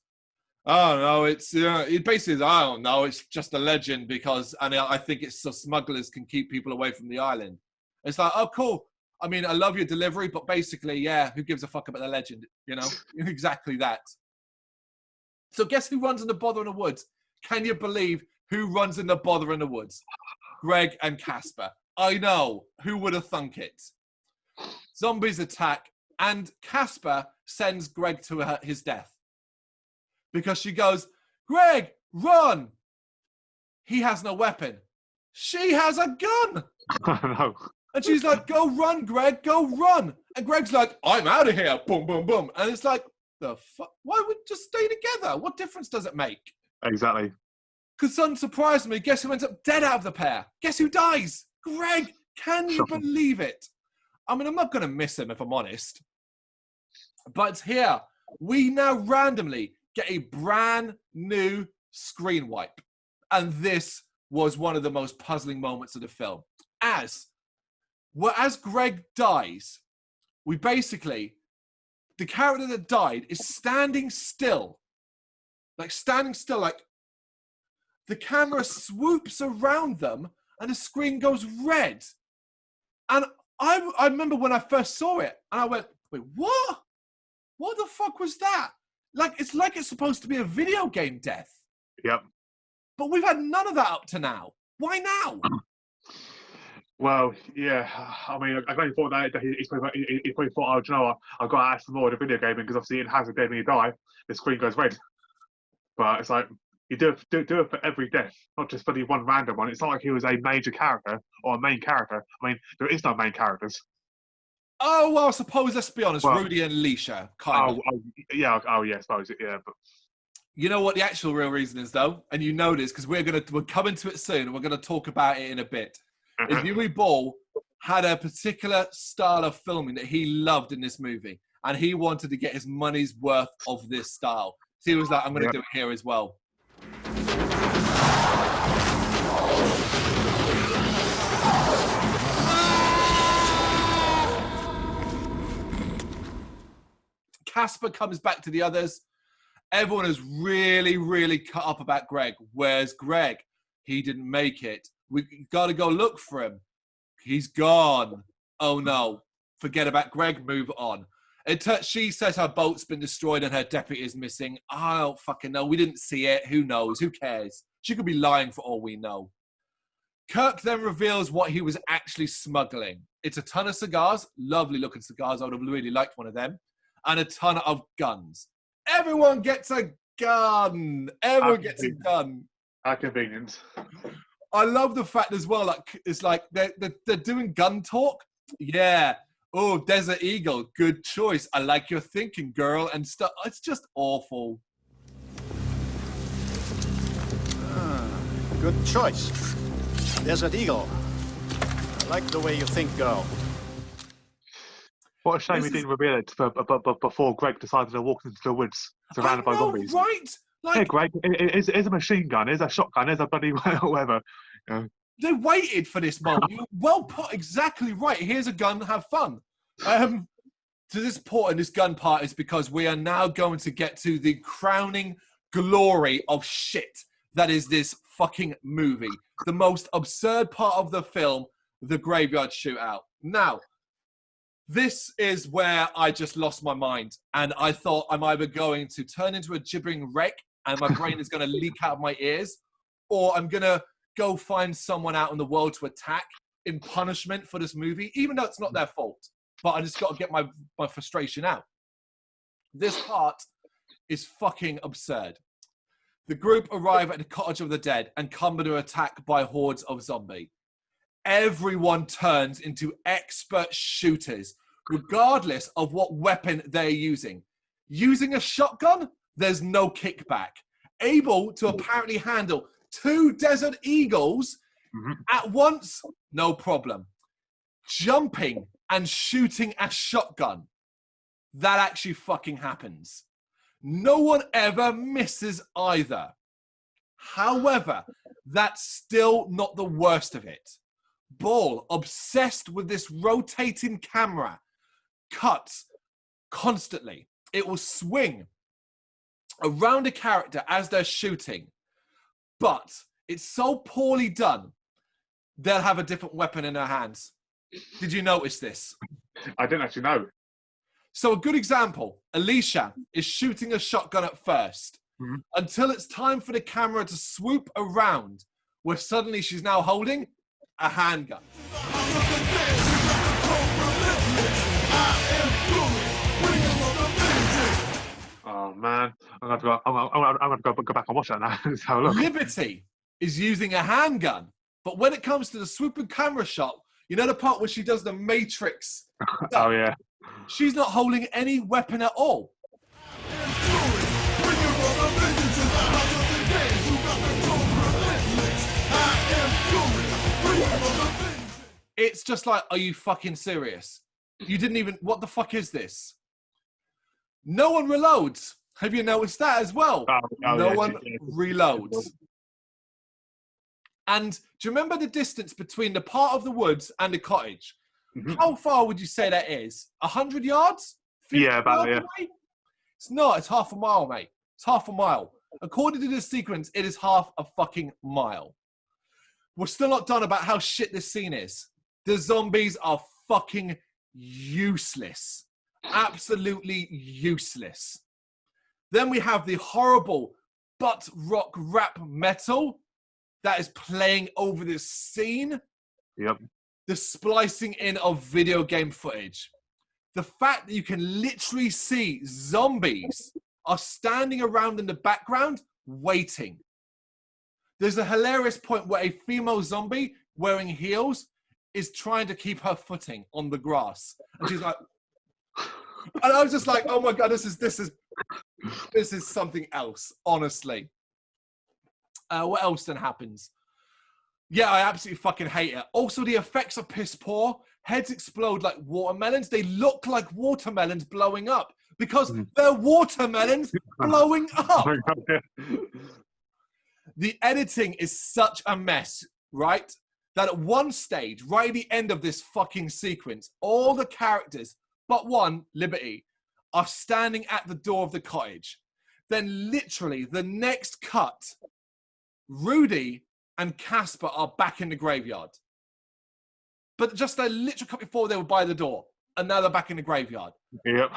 Oh no, it basically is, I don't know, it's just a legend because, and I think it's so smugglers can keep people away from the island. It's like, oh cool. I mean, I love your delivery, but basically, yeah, who gives a fuck about the legend? You know, exactly that. So guess who runs in the bother in the woods? Can you believe who runs in the bother in the woods? Greg and Casper. I know. Who would have thunk it? Zombies attack, and Casper sends Greg to his death. Because she goes, Greg, run! He has no weapon. She has a gun! No. And she's like, go run, Greg, go run! And Greg's like, I'm out of here! Boom, boom, boom. And it's like, the fuck? Why would just stay together? What difference does it make? Exactly. Because unsurprisingly, guess who ends up dead out of the pair? Guess who dies? Greg! Can you believe it? I mean, I'm not going to miss him if I'm honest. But here, we now randomly get a brand new screen wipe. And this was one of the most puzzling moments of the film. As Greg dies, we basically, the character that died is standing still. Like the camera swoops around them and the screen goes red. And I remember when I first saw it and I went, wait, what? What the fuck was that? Like it's supposed to be a video game death. Yep. But we've had none of that up to now. Why now? Well, yeah. I mean, I really thought that he probably thought, oh, do you know what? I've got to add some more to video gaming because obviously it has a dead when you die, the screen goes red. But it's like, you do it for every death, not just for the one random one. It's not like he was a major character or a main character. I mean, there is no main characters. Oh, well, I suppose, let's be honest, Well, Rudy and Leisha, kind of. Yeah, I suppose it, yeah. But You know what the actual real reason is, though? And you know this, because we're coming to it soon, and we're going to talk about it in a bit. Is Uwe Ball had a particular style of filming that he loved in this movie, and he wanted to get his money's worth of this style. So he was like, I'm going to do it here as well. Casper comes back to the others. Everyone is really, really cut up about Greg. Where's Greg? He didn't make it. We got to go look for him. He's gone. Oh, no. Forget about Greg. Move on. She says her boat's been destroyed and her deputy is missing. I don't fucking know. We didn't see it. Who knows? Who cares? She could be lying for all we know. Kirk then reveals what he was actually smuggling. It's a ton of cigars, lovely looking cigars. I would have really liked one of them. And a ton of guns. Everyone gets a gun. Everyone gets a gun. How convenient. I love the fact as well, like it's like they're doing gun talk. Yeah. Oh, Desert Eagle, good choice. I like your thinking, girl, and stuff. It's just awful. Good choice. Desert Eagle. I like the way you think, girl. What a shame he didn't reveal it before Greg decided to walk into the woods surrounded by zombies. Right? Like, hey, Greg, it's a machine gun, it's a shotgun, it's a bloody whatever. They waited for this moment. You're well put, exactly right. Here's a gun, have fun. To this point in this gun part is because we are now going to get to the crowning glory of shit that is this fucking movie. The most absurd part of the film, the Graveyard Shootout. Now, this is where I just lost my mind. And I thought I'm either going to turn into a gibbering wreck and my brain is going to leak out of my ears, or I'm going to go find someone out in the world to attack in punishment for this movie, even though it's not their fault. But I just got to get my frustration out. This part is fucking absurd. The group arrive at the Cottage of the Dead and come under attack by hordes of zombies. Everyone turns into expert shooters, regardless of what weapon they're using. Using a shotgun, there's no kickback. Able to apparently handle 2 Desert Eagles at once, no problem. Jumping and shooting a shotgun, that actually fucking happens. No one ever misses either. However, that's still not the worst of it. Ball, obsessed with this rotating camera, cuts constantly. It will swing around a character as they're shooting, but it's so poorly done, they'll have a different weapon in their hands. Did you notice this? I didn't actually know. So a good example, Alicia is shooting a shotgun at first until it's time for the camera to swoop around where suddenly she's now holding a handgun. Oh man, I'm gonna go back and watch that now. Let's have a look. Liberty is using a handgun, but when it comes to the swooping camera shot, you know the part where she does the Matrix? Oh yeah. She's not holding any weapon at all. It's just like, are you fucking serious? You didn't even, what the fuck is this? No one reloads. Have you noticed that as well? No one reloads. And do you remember the distance between the part of the woods and the cottage? How far would you say that is? 100 yards? Yeah, about there. It's not. It's half a mile, mate. It's half a mile. According to this sequence, it is half a fucking mile. We're still not done about how shit this scene is. The zombies are fucking useless. Absolutely useless. Then we have the horrible butt rock rap metal that is playing over this scene. Yep. The splicing in of video game footage. The fact that you can literally see zombies are standing around in the background waiting. There's a hilarious point where a female zombie wearing heels is trying to keep her footing on the grass. And she's like, and I was just like, oh my God, this is something else, honestly. What else then happens? Yeah, I absolutely fucking hate it. Also, the effects are piss poor. Heads explode like watermelons. They look like watermelons blowing up because they're watermelons blowing up. The editing is such a mess, right? That at one stage, right at the end of this fucking sequence, all the characters, but one, Liberty, are standing at the door of the cottage. Then literally the next cut, Rudy and Casper are back in the graveyard. But just a literal cut before they were by the door. and now they're back in the graveyard. Yep.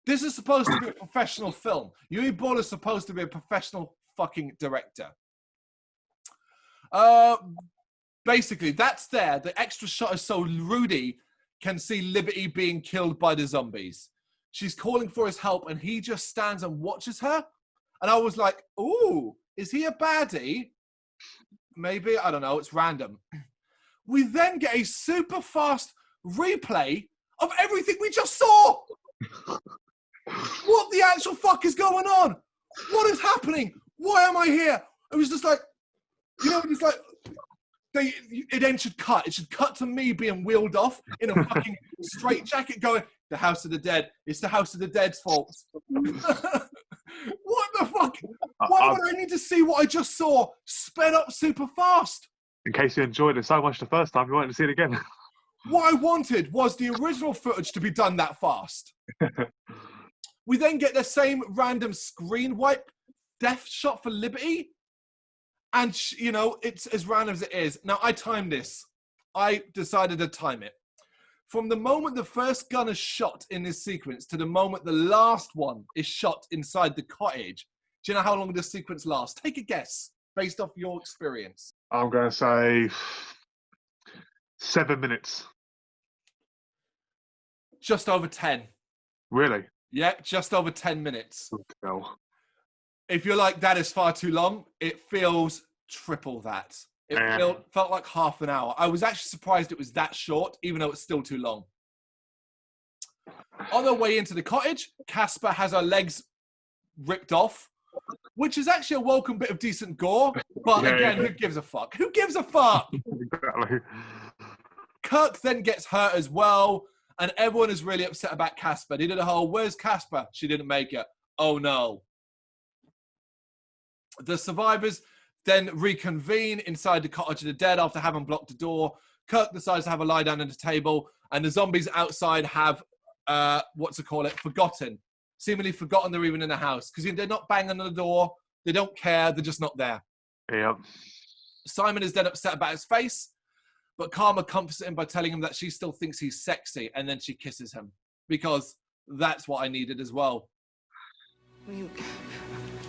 This is supposed to be a professional film. Yui Ball is supposed to be a professional fucking director. Basically, that's there. The extra shot is so Rudy can see Liberty being killed by the zombies. She's calling for his help, and he just stands and watches her. And I was like, ooh, is he a baddie? Maybe, I don't know, it's random. We then get a super fast replay of everything we just saw. What the actual fuck is going on? What is happening? Why am I here? It was just like, you know, it's like, it then should cut. It should cut to me being wheeled off in a fucking straight jacket going, the House of the Dead. It's the House of the Dead's fault. What the fuck? Why would I need to see what I just saw sped up super fast? In case you enjoyed it so much the first time, you wanted to see it again. What I wanted was the original footage to be done that fast. We then get the same random screen wipe death shot for Liberty. And, you know, it's as random as it is. Now, I timed this. I decided to time it. From the moment the first gun is shot in this sequence to the moment the last one is shot inside the cottage, do you know how long this sequence lasts? Take a guess based off your experience. I'm going to say 7 minutes. Just over 10. Really? Yeah, just over 10 minutes. No. If you're like, that is far too long, it feels triple that. It felt like half an hour. I was actually surprised it was that short, even though it's still too long. On their way into the cottage, Casper has her legs ripped off, which is actually a welcome bit of decent gore. But again, who gives a fuck? Who gives a fuck? Exactly. Kirk then gets hurt as well, and everyone is really upset about Casper. They did a whole, where's Casper? She didn't make it. Oh no. The survivors then reconvene inside the cottage of the dead after having blocked the door. Kirk decides to have a lie down at the table, and the zombies outside have, forgotten. Seemingly forgotten they're even in the house, because they're not banging on the door. They don't care. They're just not there. Yep. Simon is then upset about his face, but Karma comforts him by telling him that she still thinks he's sexy, and then she kisses him, because that's what I needed as well.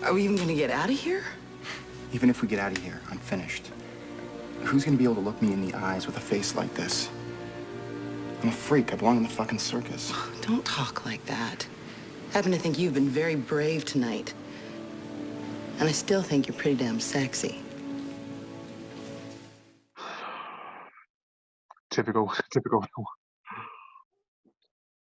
Are we even going to get out of here? Even if we get out of here, I'm finished. Who's gonna be able to look me in the eyes with a face like this? I'm a freak. I belong in the fucking circus. Don't talk like that. I happen to think you've been very brave tonight. And I still think you're pretty damn sexy. Typical.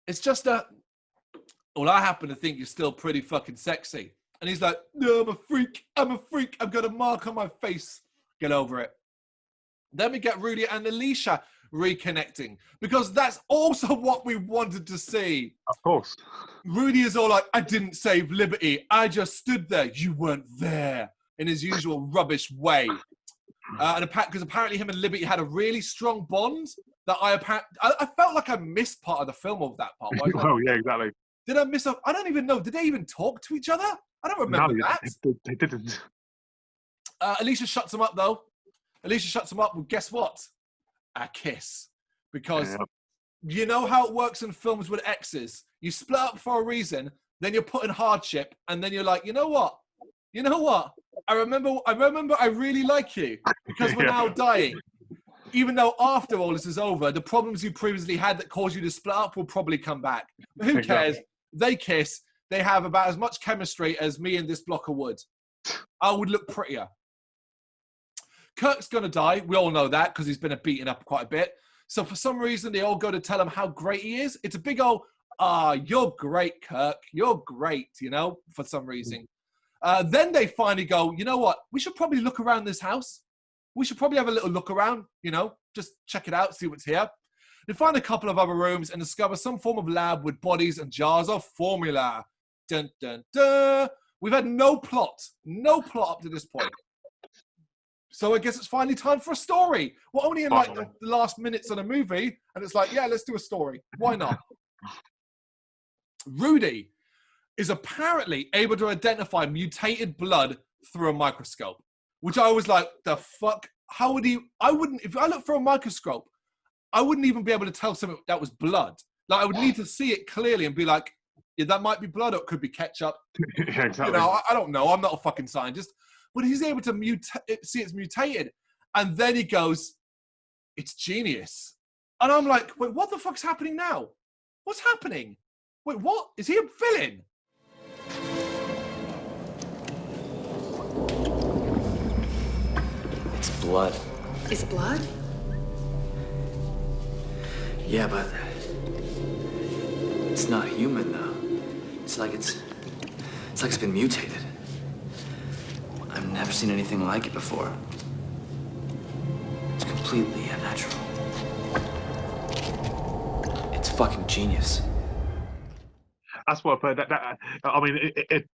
It's just well, I happen to think you're still pretty fucking sexy. And he's like, no, I'm a freak. I've got a mark on my face. Get over it. Then we get Rudy and Alicia reconnecting, because that's also what we wanted to see. Of course. Rudy is all like, I didn't save Liberty. I just stood there. You weren't there, in his usual rubbish way. Because apparently him and Liberty had a really strong bond that I felt like I missed part of the film of that part. Oh, yeah, exactly. Did I miss I don't even know. Did they even talk to each other? I don't remember that. They didn't. Alicia shuts him up, though. Alicia shuts him up with, guess what? A kiss. Because you know how it works in films with exes. You split up for a reason, then you're put in hardship, and then you're like, you know what? I remember I really like you, because we're now dying. Even though after all this is over, the problems you previously had that caused you to split up will probably come back. But who cares? They kiss. They have about as much chemistry as me and this block of wood. I would look prettier. Kirk's going to die. We all know that, because he's been beaten up quite a bit. So for some reason, they all go to tell him how great he is. It's a big old, you're great, Kirk. You're great, for some reason. Then they finally go, you know what? We should probably look around this house. We should probably have a little look around, just check it out, see what's here. They find a couple of other rooms and discover some form of lab with bodies and jars of formula. Dun, dun, dun. We've had no plot up to this point. So I guess it's finally time for a story. We're only in the last minutes of the movie, and it's like, yeah, let's do a story. Why not? Rudy is apparently able to identify mutated blood through a microscope, which I was like, the fuck? How would he? If I look through a microscope, I wouldn't even be able to tell something that was blood. Like, I would need to see it clearly and be like, yeah, that might be blood or it could be ketchup. Yeah, exactly. You know, I don't know. I'm not a fucking scientist. But he's able to see it's mutated. And then he goes, it's genius. And I'm like, wait, what the fuck's happening now? What's happening? Wait, what? Is he a villain? It's blood. It's blood? Yeah, but it's not human though. It's like it's been mutated. I've never seen anything like it before. It's completely unnatural. It's fucking genius. That's what I mean.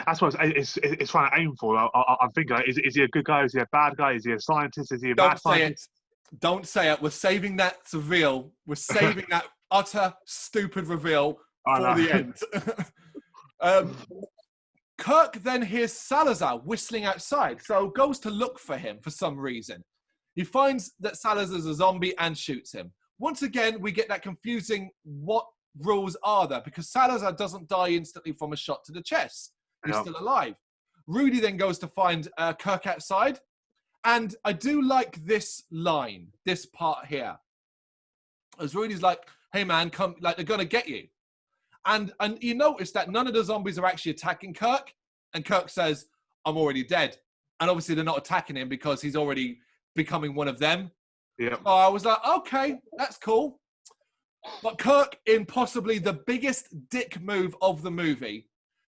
That's what it's trying to aim for. I'm thinking, like, is he a good guy? Is he a bad guy? Is he a scientist? Is he a Don't mad say scientist? it. Don't say it. We're saving that reveal. We're saving that utter stupid reveal for the end. Kirk then hears Salazar whistling outside, so goes to look for him for some reason. He finds that Salazar's a zombie and shoots him. Once again, we get that confusing what rules are there, because Salazar doesn't die instantly from a shot to the chest. He's still alive. Rudy then goes to find Kirk outside. And I do like this line, this part here. As Rudy's like, hey man, come, like they're gonna get you. And you notice that none of the zombies are actually attacking Kirk. And Kirk says, I'm already dead. And obviously they're not attacking him because he's already becoming one of them. Yeah. So I was like, okay, that's cool. But Kirk, in possibly the biggest dick move of the movie,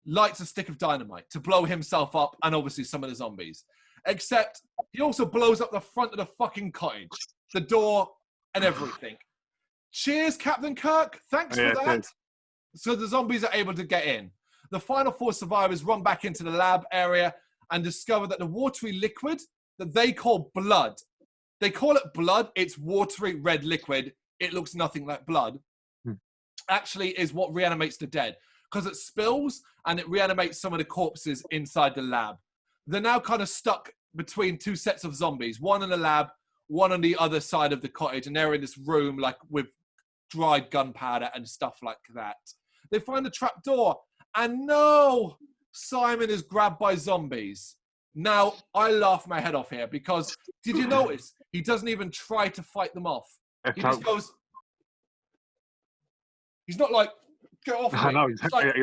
lights a stick of dynamite to blow himself up and obviously some of the zombies. Except he also blows up the front of the fucking cottage, the door and everything. Cheers, Captain Kirk. Thanks for that. So the zombies are able to get in. The final 4 survivors run back into the lab area and discover that the watery liquid that they call blood, they call it blood, it's watery red liquid, it looks nothing like blood, actually is what reanimates the dead. Because it spills and it reanimates some of the corpses inside the lab. They're now kind of stuck between 2 sets of zombies, one in the lab, one on the other side of the cottage, and they're in this room like with dried gunpowder and stuff like that. They find the trap door, and no, Simon is grabbed by zombies. Now, I laugh my head off here because, did you notice, he doesn't even try to fight them off. He just goes, he's not like, get off me. I know, Like,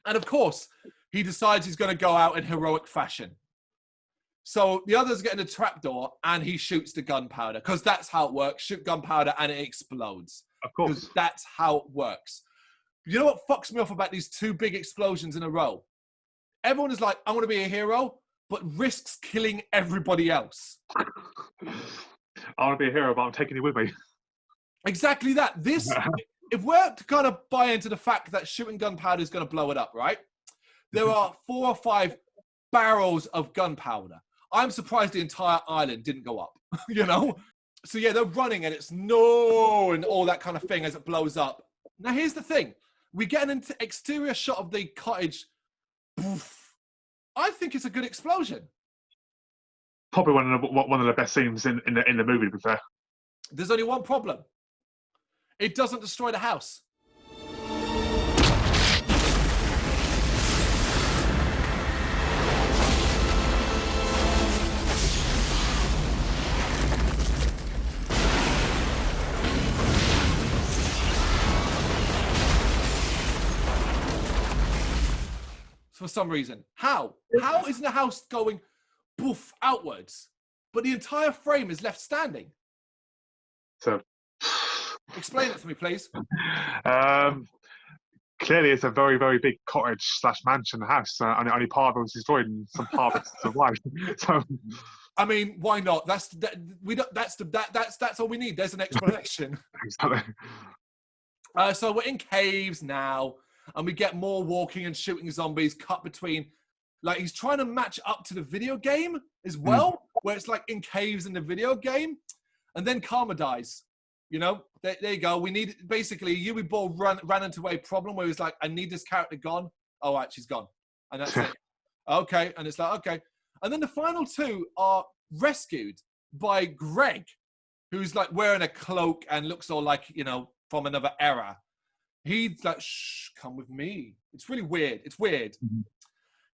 and of course, he decides he's going to go out in heroic fashion. So the others get in the trapdoor and he shoots the gunpowder because that's how it works. Shoot gunpowder and it explodes. Of course. That's how it works. You know what fucks me off about these 2 big explosions in a row? Everyone is like, I want to be a hero, but risks killing everybody else. I want to be a hero, but I'm taking you with me. Exactly that. This, if we're to kind of buy into the fact that shooting gunpowder is going to blow it up, right? There are 4 or 5 barrels of gunpowder. I'm surprised the entire island didn't go up, you know? So yeah, they're running and it's no and all that kind of thing as it blows up. Now here's the thing. We get an exterior shot of the cottage. Poof. I think it's a good explosion. Probably one of the best scenes in the movie, to be fair. There's only one problem. It doesn't destroy the house. For some reason. How? How isn't the house going poof outwards, but the entire frame is left standing? So, explain it to me, please. Clearly, it's a very, very big cottage/mansion house, and only part of it was destroyed, and some part of it survived. So, I mean, why not? That's all we need. There's an explanation. Exactly. So we're in caves now. And we get more walking and shooting zombies cut between, like he's trying to match up to the video game as well, where it's like in caves in the video game. And then Karma dies. You know, there you go. We need, basically, Yui Ball ran into a problem where he's like, I need this character gone. Oh, right, she's gone. And that's it. Okay. And it's like, okay. And then the final 2 are rescued by Greg. who's like wearing a cloak and looks all like, you know, from another era. He's like, shh, come with me. It's really weird. It's weird. Mm-hmm.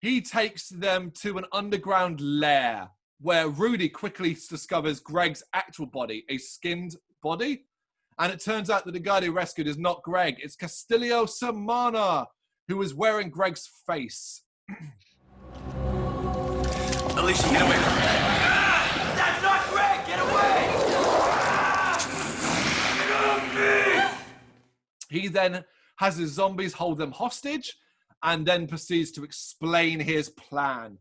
He takes them to an underground lair where Rudy quickly discovers Greg's actual body, a skinned body. And it turns out that the guy they rescued is not Greg. It's Castillo Samana, who is wearing Greg's face. Alicia, get away from me. That's not Greg! Get away! Get off me! He then has his zombies hold them hostage and then proceeds to explain his plan.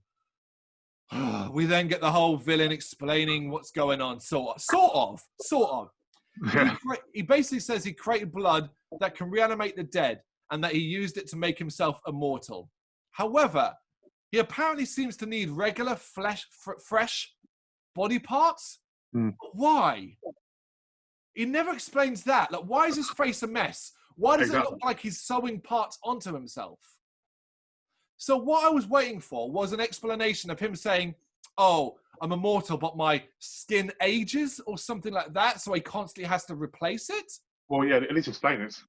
We then get the whole villain explaining what's going on. Sort of. Yeah. He basically says he created blood that can reanimate the dead and that he used it to make himself immortal. However, he apparently seems to need regular fresh body parts. Mm. Why? He never explains that. Like, why is his face a mess? Why does it look like he's sewing parts onto himself? So what I was waiting for was an explanation of him saying, oh, I'm immortal, but my skin ages or something like that, so he constantly has to replace it. Well, yeah, at least explain it.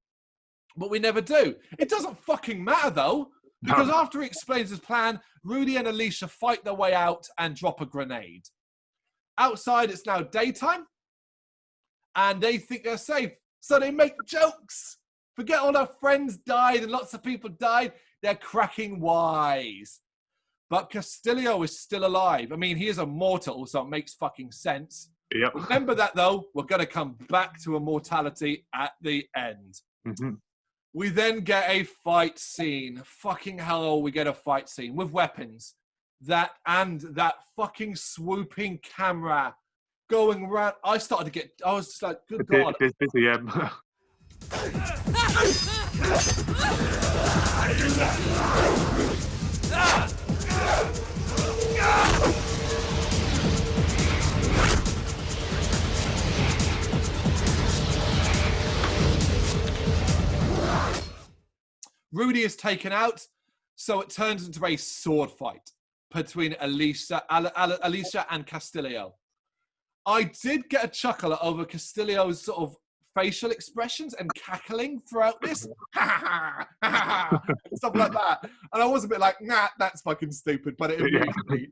But we never do. It doesn't fucking matter, though, because after he explains his plan, Rudy and Alicia fight their way out and drop a grenade. Outside, it's now daytime, and they think they're safe, so they make jokes. Forget all their friends died and lots of people died. They're cracking wise. But Castillo is still alive. I mean, he is immortal, so it makes fucking sense. Yep. Remember that, though. We're going to come back to immortality at the end. Mm-hmm. We then get a fight scene. Fucking hell, we get a fight scene with weapons. That fucking swooping camera going around. I was just like, good God. Busy, Rudy is taken out, so it turns into a sword fight between Alicia and Castillo. I did get a chuckle over Castillo's sort of facial expressions and cackling throughout this. Stuff like that. And I was a bit like, nah, that's fucking stupid, but it amused me.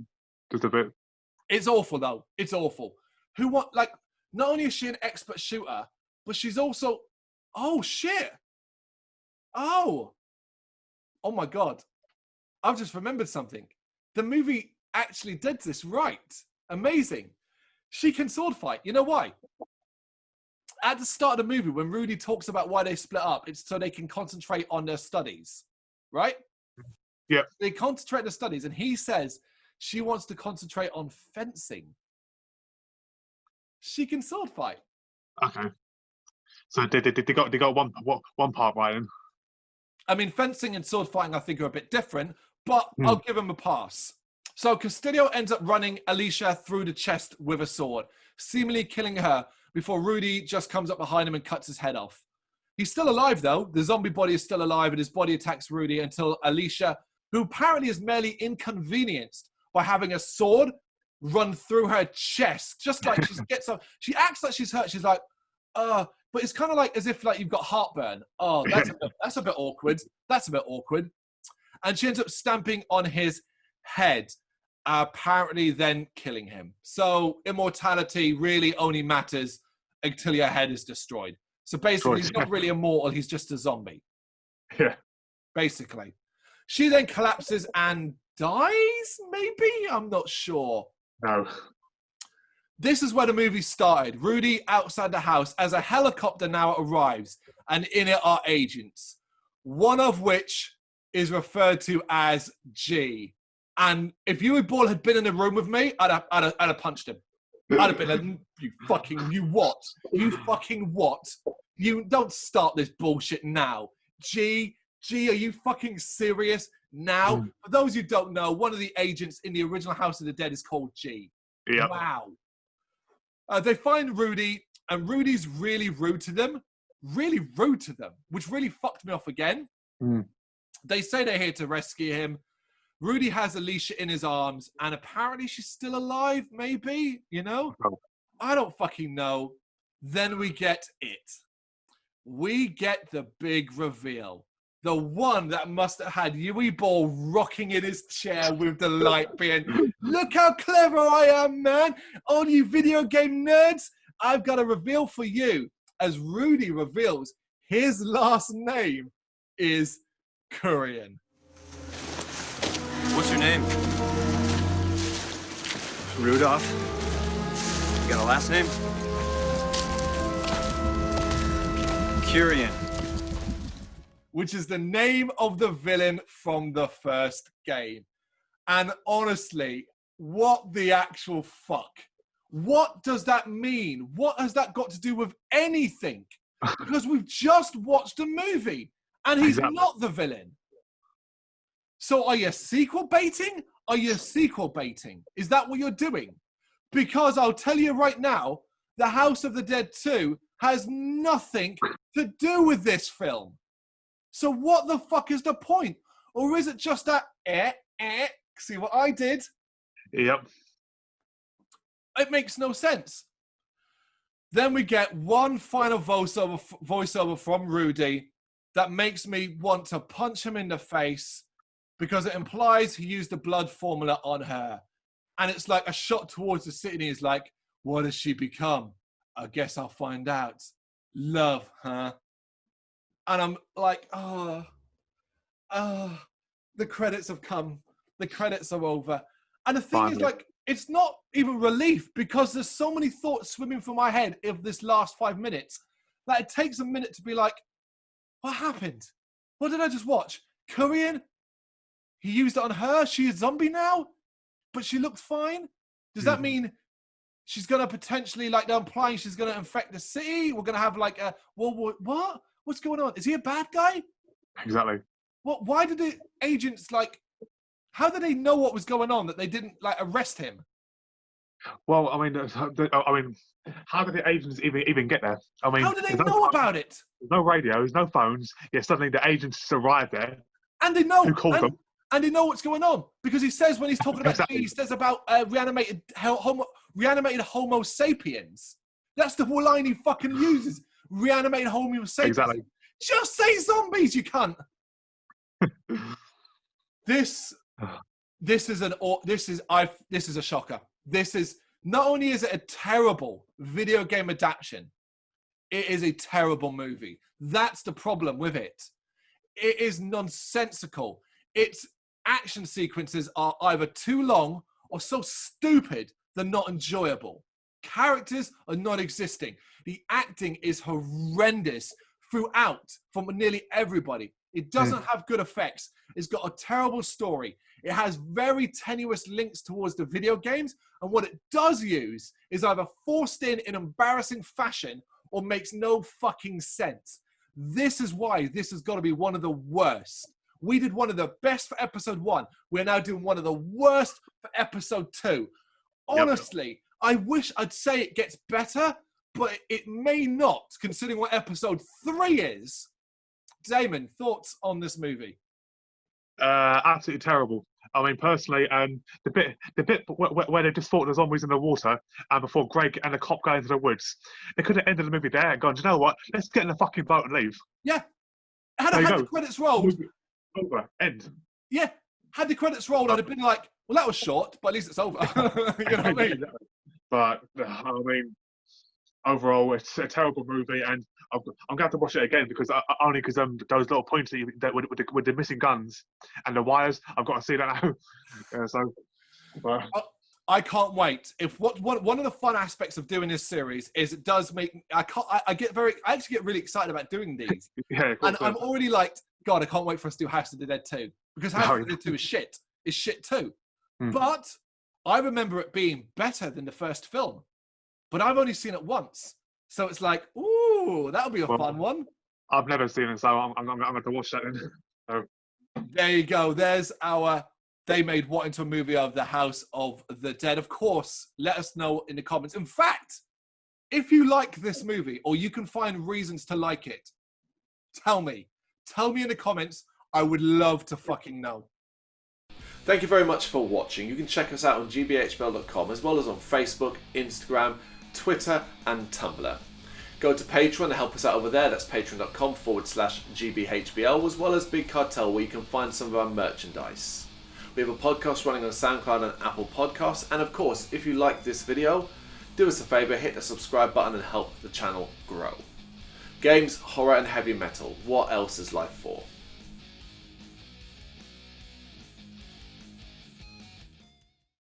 Just a bit. It's awful, though. It's awful. Not only is she an expert shooter, but she's also, oh, shit. Oh my God. I've just remembered something. The movie actually did this right. Amazing. She can sword fight. You know why? At the start of the movie, when Rudy talks about why they split up, it's so they can concentrate on their studies, right? Yeah. They concentrate on their studies, and he says she wants to concentrate on fencing. She can sword fight. Okay. So they got one part right in. I mean, fencing and sword fighting, I think, are a bit different, but I'll give him a pass. So Castillo ends up running Alicia through the chest with a sword, seemingly killing her before Rudy just comes up behind him and cuts his head off. He's still alive, though. The zombie body is still alive, and his body attacks Rudy until Alicia, who apparently is merely inconvenienced by having a sword run through her chest, just like she gets up. She acts like she's hurt. She's like, but it's kind of like as if like you've got heartburn. Oh, that's a bit awkward. That's a bit awkward. And she ends up stamping on his head, apparently then killing him. So immortality really only matters until your head is destroyed. So basically, he's not really immortal. He's just a zombie. Yeah. Basically. She then collapses and dies, maybe? I'm not sure. No. This is where the movie started. Rudy outside the house as a helicopter now arrives, and in it are agents, one of which is referred to as G. And if you had been in the room with me, I'd have punched him. I'd have been like, you fucking what? You don't start this bullshit now. G, are you fucking serious now? For those who don't know, one of the agents in the original House of the Dead is called G. Yep. Wow. They find Rudy, and Rudy's really rude to them, which really fucked me off again. They say they're here to rescue him. Rudy has Alicia in his arms, and apparently she's still alive, maybe, you know? Oh. I don't fucking know. Then we get it. We get the big reveal. The one that must have had Yui Ball rocking in his chair with the light being, look how clever I am, man. All you video game nerds, I've got a reveal for you. As Rudy reveals, his last name is Korean. What's your name? Rudolph. You got a last name? Curian. Which is the name of the villain from the first game. And honestly, what the actual fuck? What does that mean? What has that got to do with anything? Because we've just watched a movie and he's not the villain. So are you sequel baiting? Are you sequel baiting? Is that what you're doing? Because I'll tell you right now, The House of the Dead 2 has nothing to do with this film. So what the fuck is the point? Or is it just that, see what I did? Yep. It makes no sense. Then we get one final voiceover from Rudy that makes me want to punch him in the face because it implies he used the blood formula on her. And it's like a shot towards the city and he's like, what has she become? I guess I'll find out. Love, huh? And I'm like, the credits have come. The credits are over. And the thing is, like, it's not even relief because there's so many thoughts swimming through my head of this last 5 minutes that it takes a minute to be like, what happened? What did I just watch? Korean? He used it on her? She's a zombie now? But she looked fine? Does that mean she's going to potentially, like, they're implying she's going to infect the city? We're going to have, like, a World War... What? What's going on? Is he a bad guy? Exactly. What? Why did the agents, like... How did they know what was going on that they didn't, like, arrest him? Well, I mean, how did the agents even get there? I mean, how did they know about it? There's no radios, no phones. Yeah, suddenly the agents just arrived there. And they know. Who called them? And they know what's going on because he says when he's talking about he says about reanimated Homo sapiens. That's the line he fucking uses. Reanimated Homo sapiens. Exactly. Just say zombies, you cunt. This is a shocker. This is not only is it a terrible video game adaptation, it is a terrible movie. That's the problem with it. It is nonsensical. Its action sequences are either too long or so stupid they're not enjoyable. Characters are not existing. The acting is horrendous throughout from nearly everybody. It doesn't have good effects. It's got a terrible story. It has very tenuous links towards the video games. And what it does use is either forced in embarrassing fashion or makes no fucking sense. This is why this has got to be one of the worst. We did one of the best for episode 1. We're now doing one of the worst for episode 2. Honestly, I wish I'd say it gets better, but it may not, considering what episode 3 is. Damon, thoughts on this movie? Absolutely terrible. I mean, personally, the bit where they just fought the zombies in the water, and before Greg and the cop go into the woods, they could have ended the movie there and gone, do you know what? Let's get in the fucking boat and leave. Yeah. Had the credits rolled. Over. End. Yeah. Had the credits rolled, I'd have been like, well, that was short, but at least it's over. You know what I mean? But, I mean, overall, it's a terrible movie, and I'm going to have to watch it again because those little points that with the missing guns and the wires, I've got to see that now. I can't wait. One of the fun aspects of doing this series is it does make I actually get really excited about doing these. Yeah, and I'm already like, God, I can't wait for us to do House of the Dead 2 because House of the Dead 2 is shit. It's shit too. But I remember it being better than the first film. But I've only seen it once. So it's like, ooh, that'll be a fun one. I've never seen it, so I'm going to have to watch that then. So. There you go. There's our They Made What Into a Movie of The House of the Dead. Of course, let us know in the comments. In fact, if you like this movie or you can find reasons to like it, tell me. Tell me in the comments. I would love to fucking know. Thank you very much for watching. You can check us out on gbhbl.com as well as on Facebook, Instagram, Twitter and Tumblr. Go to Patreon to help us out over there. That's patreon.com/GBHBL, as well as Big Cartel, where you can find some of our merchandise. We have a podcast running on SoundCloud and Apple Podcasts. And of course, if you like this video, do us a favour, hit the subscribe button and help the channel grow. Games, horror and heavy metal. What else is life for?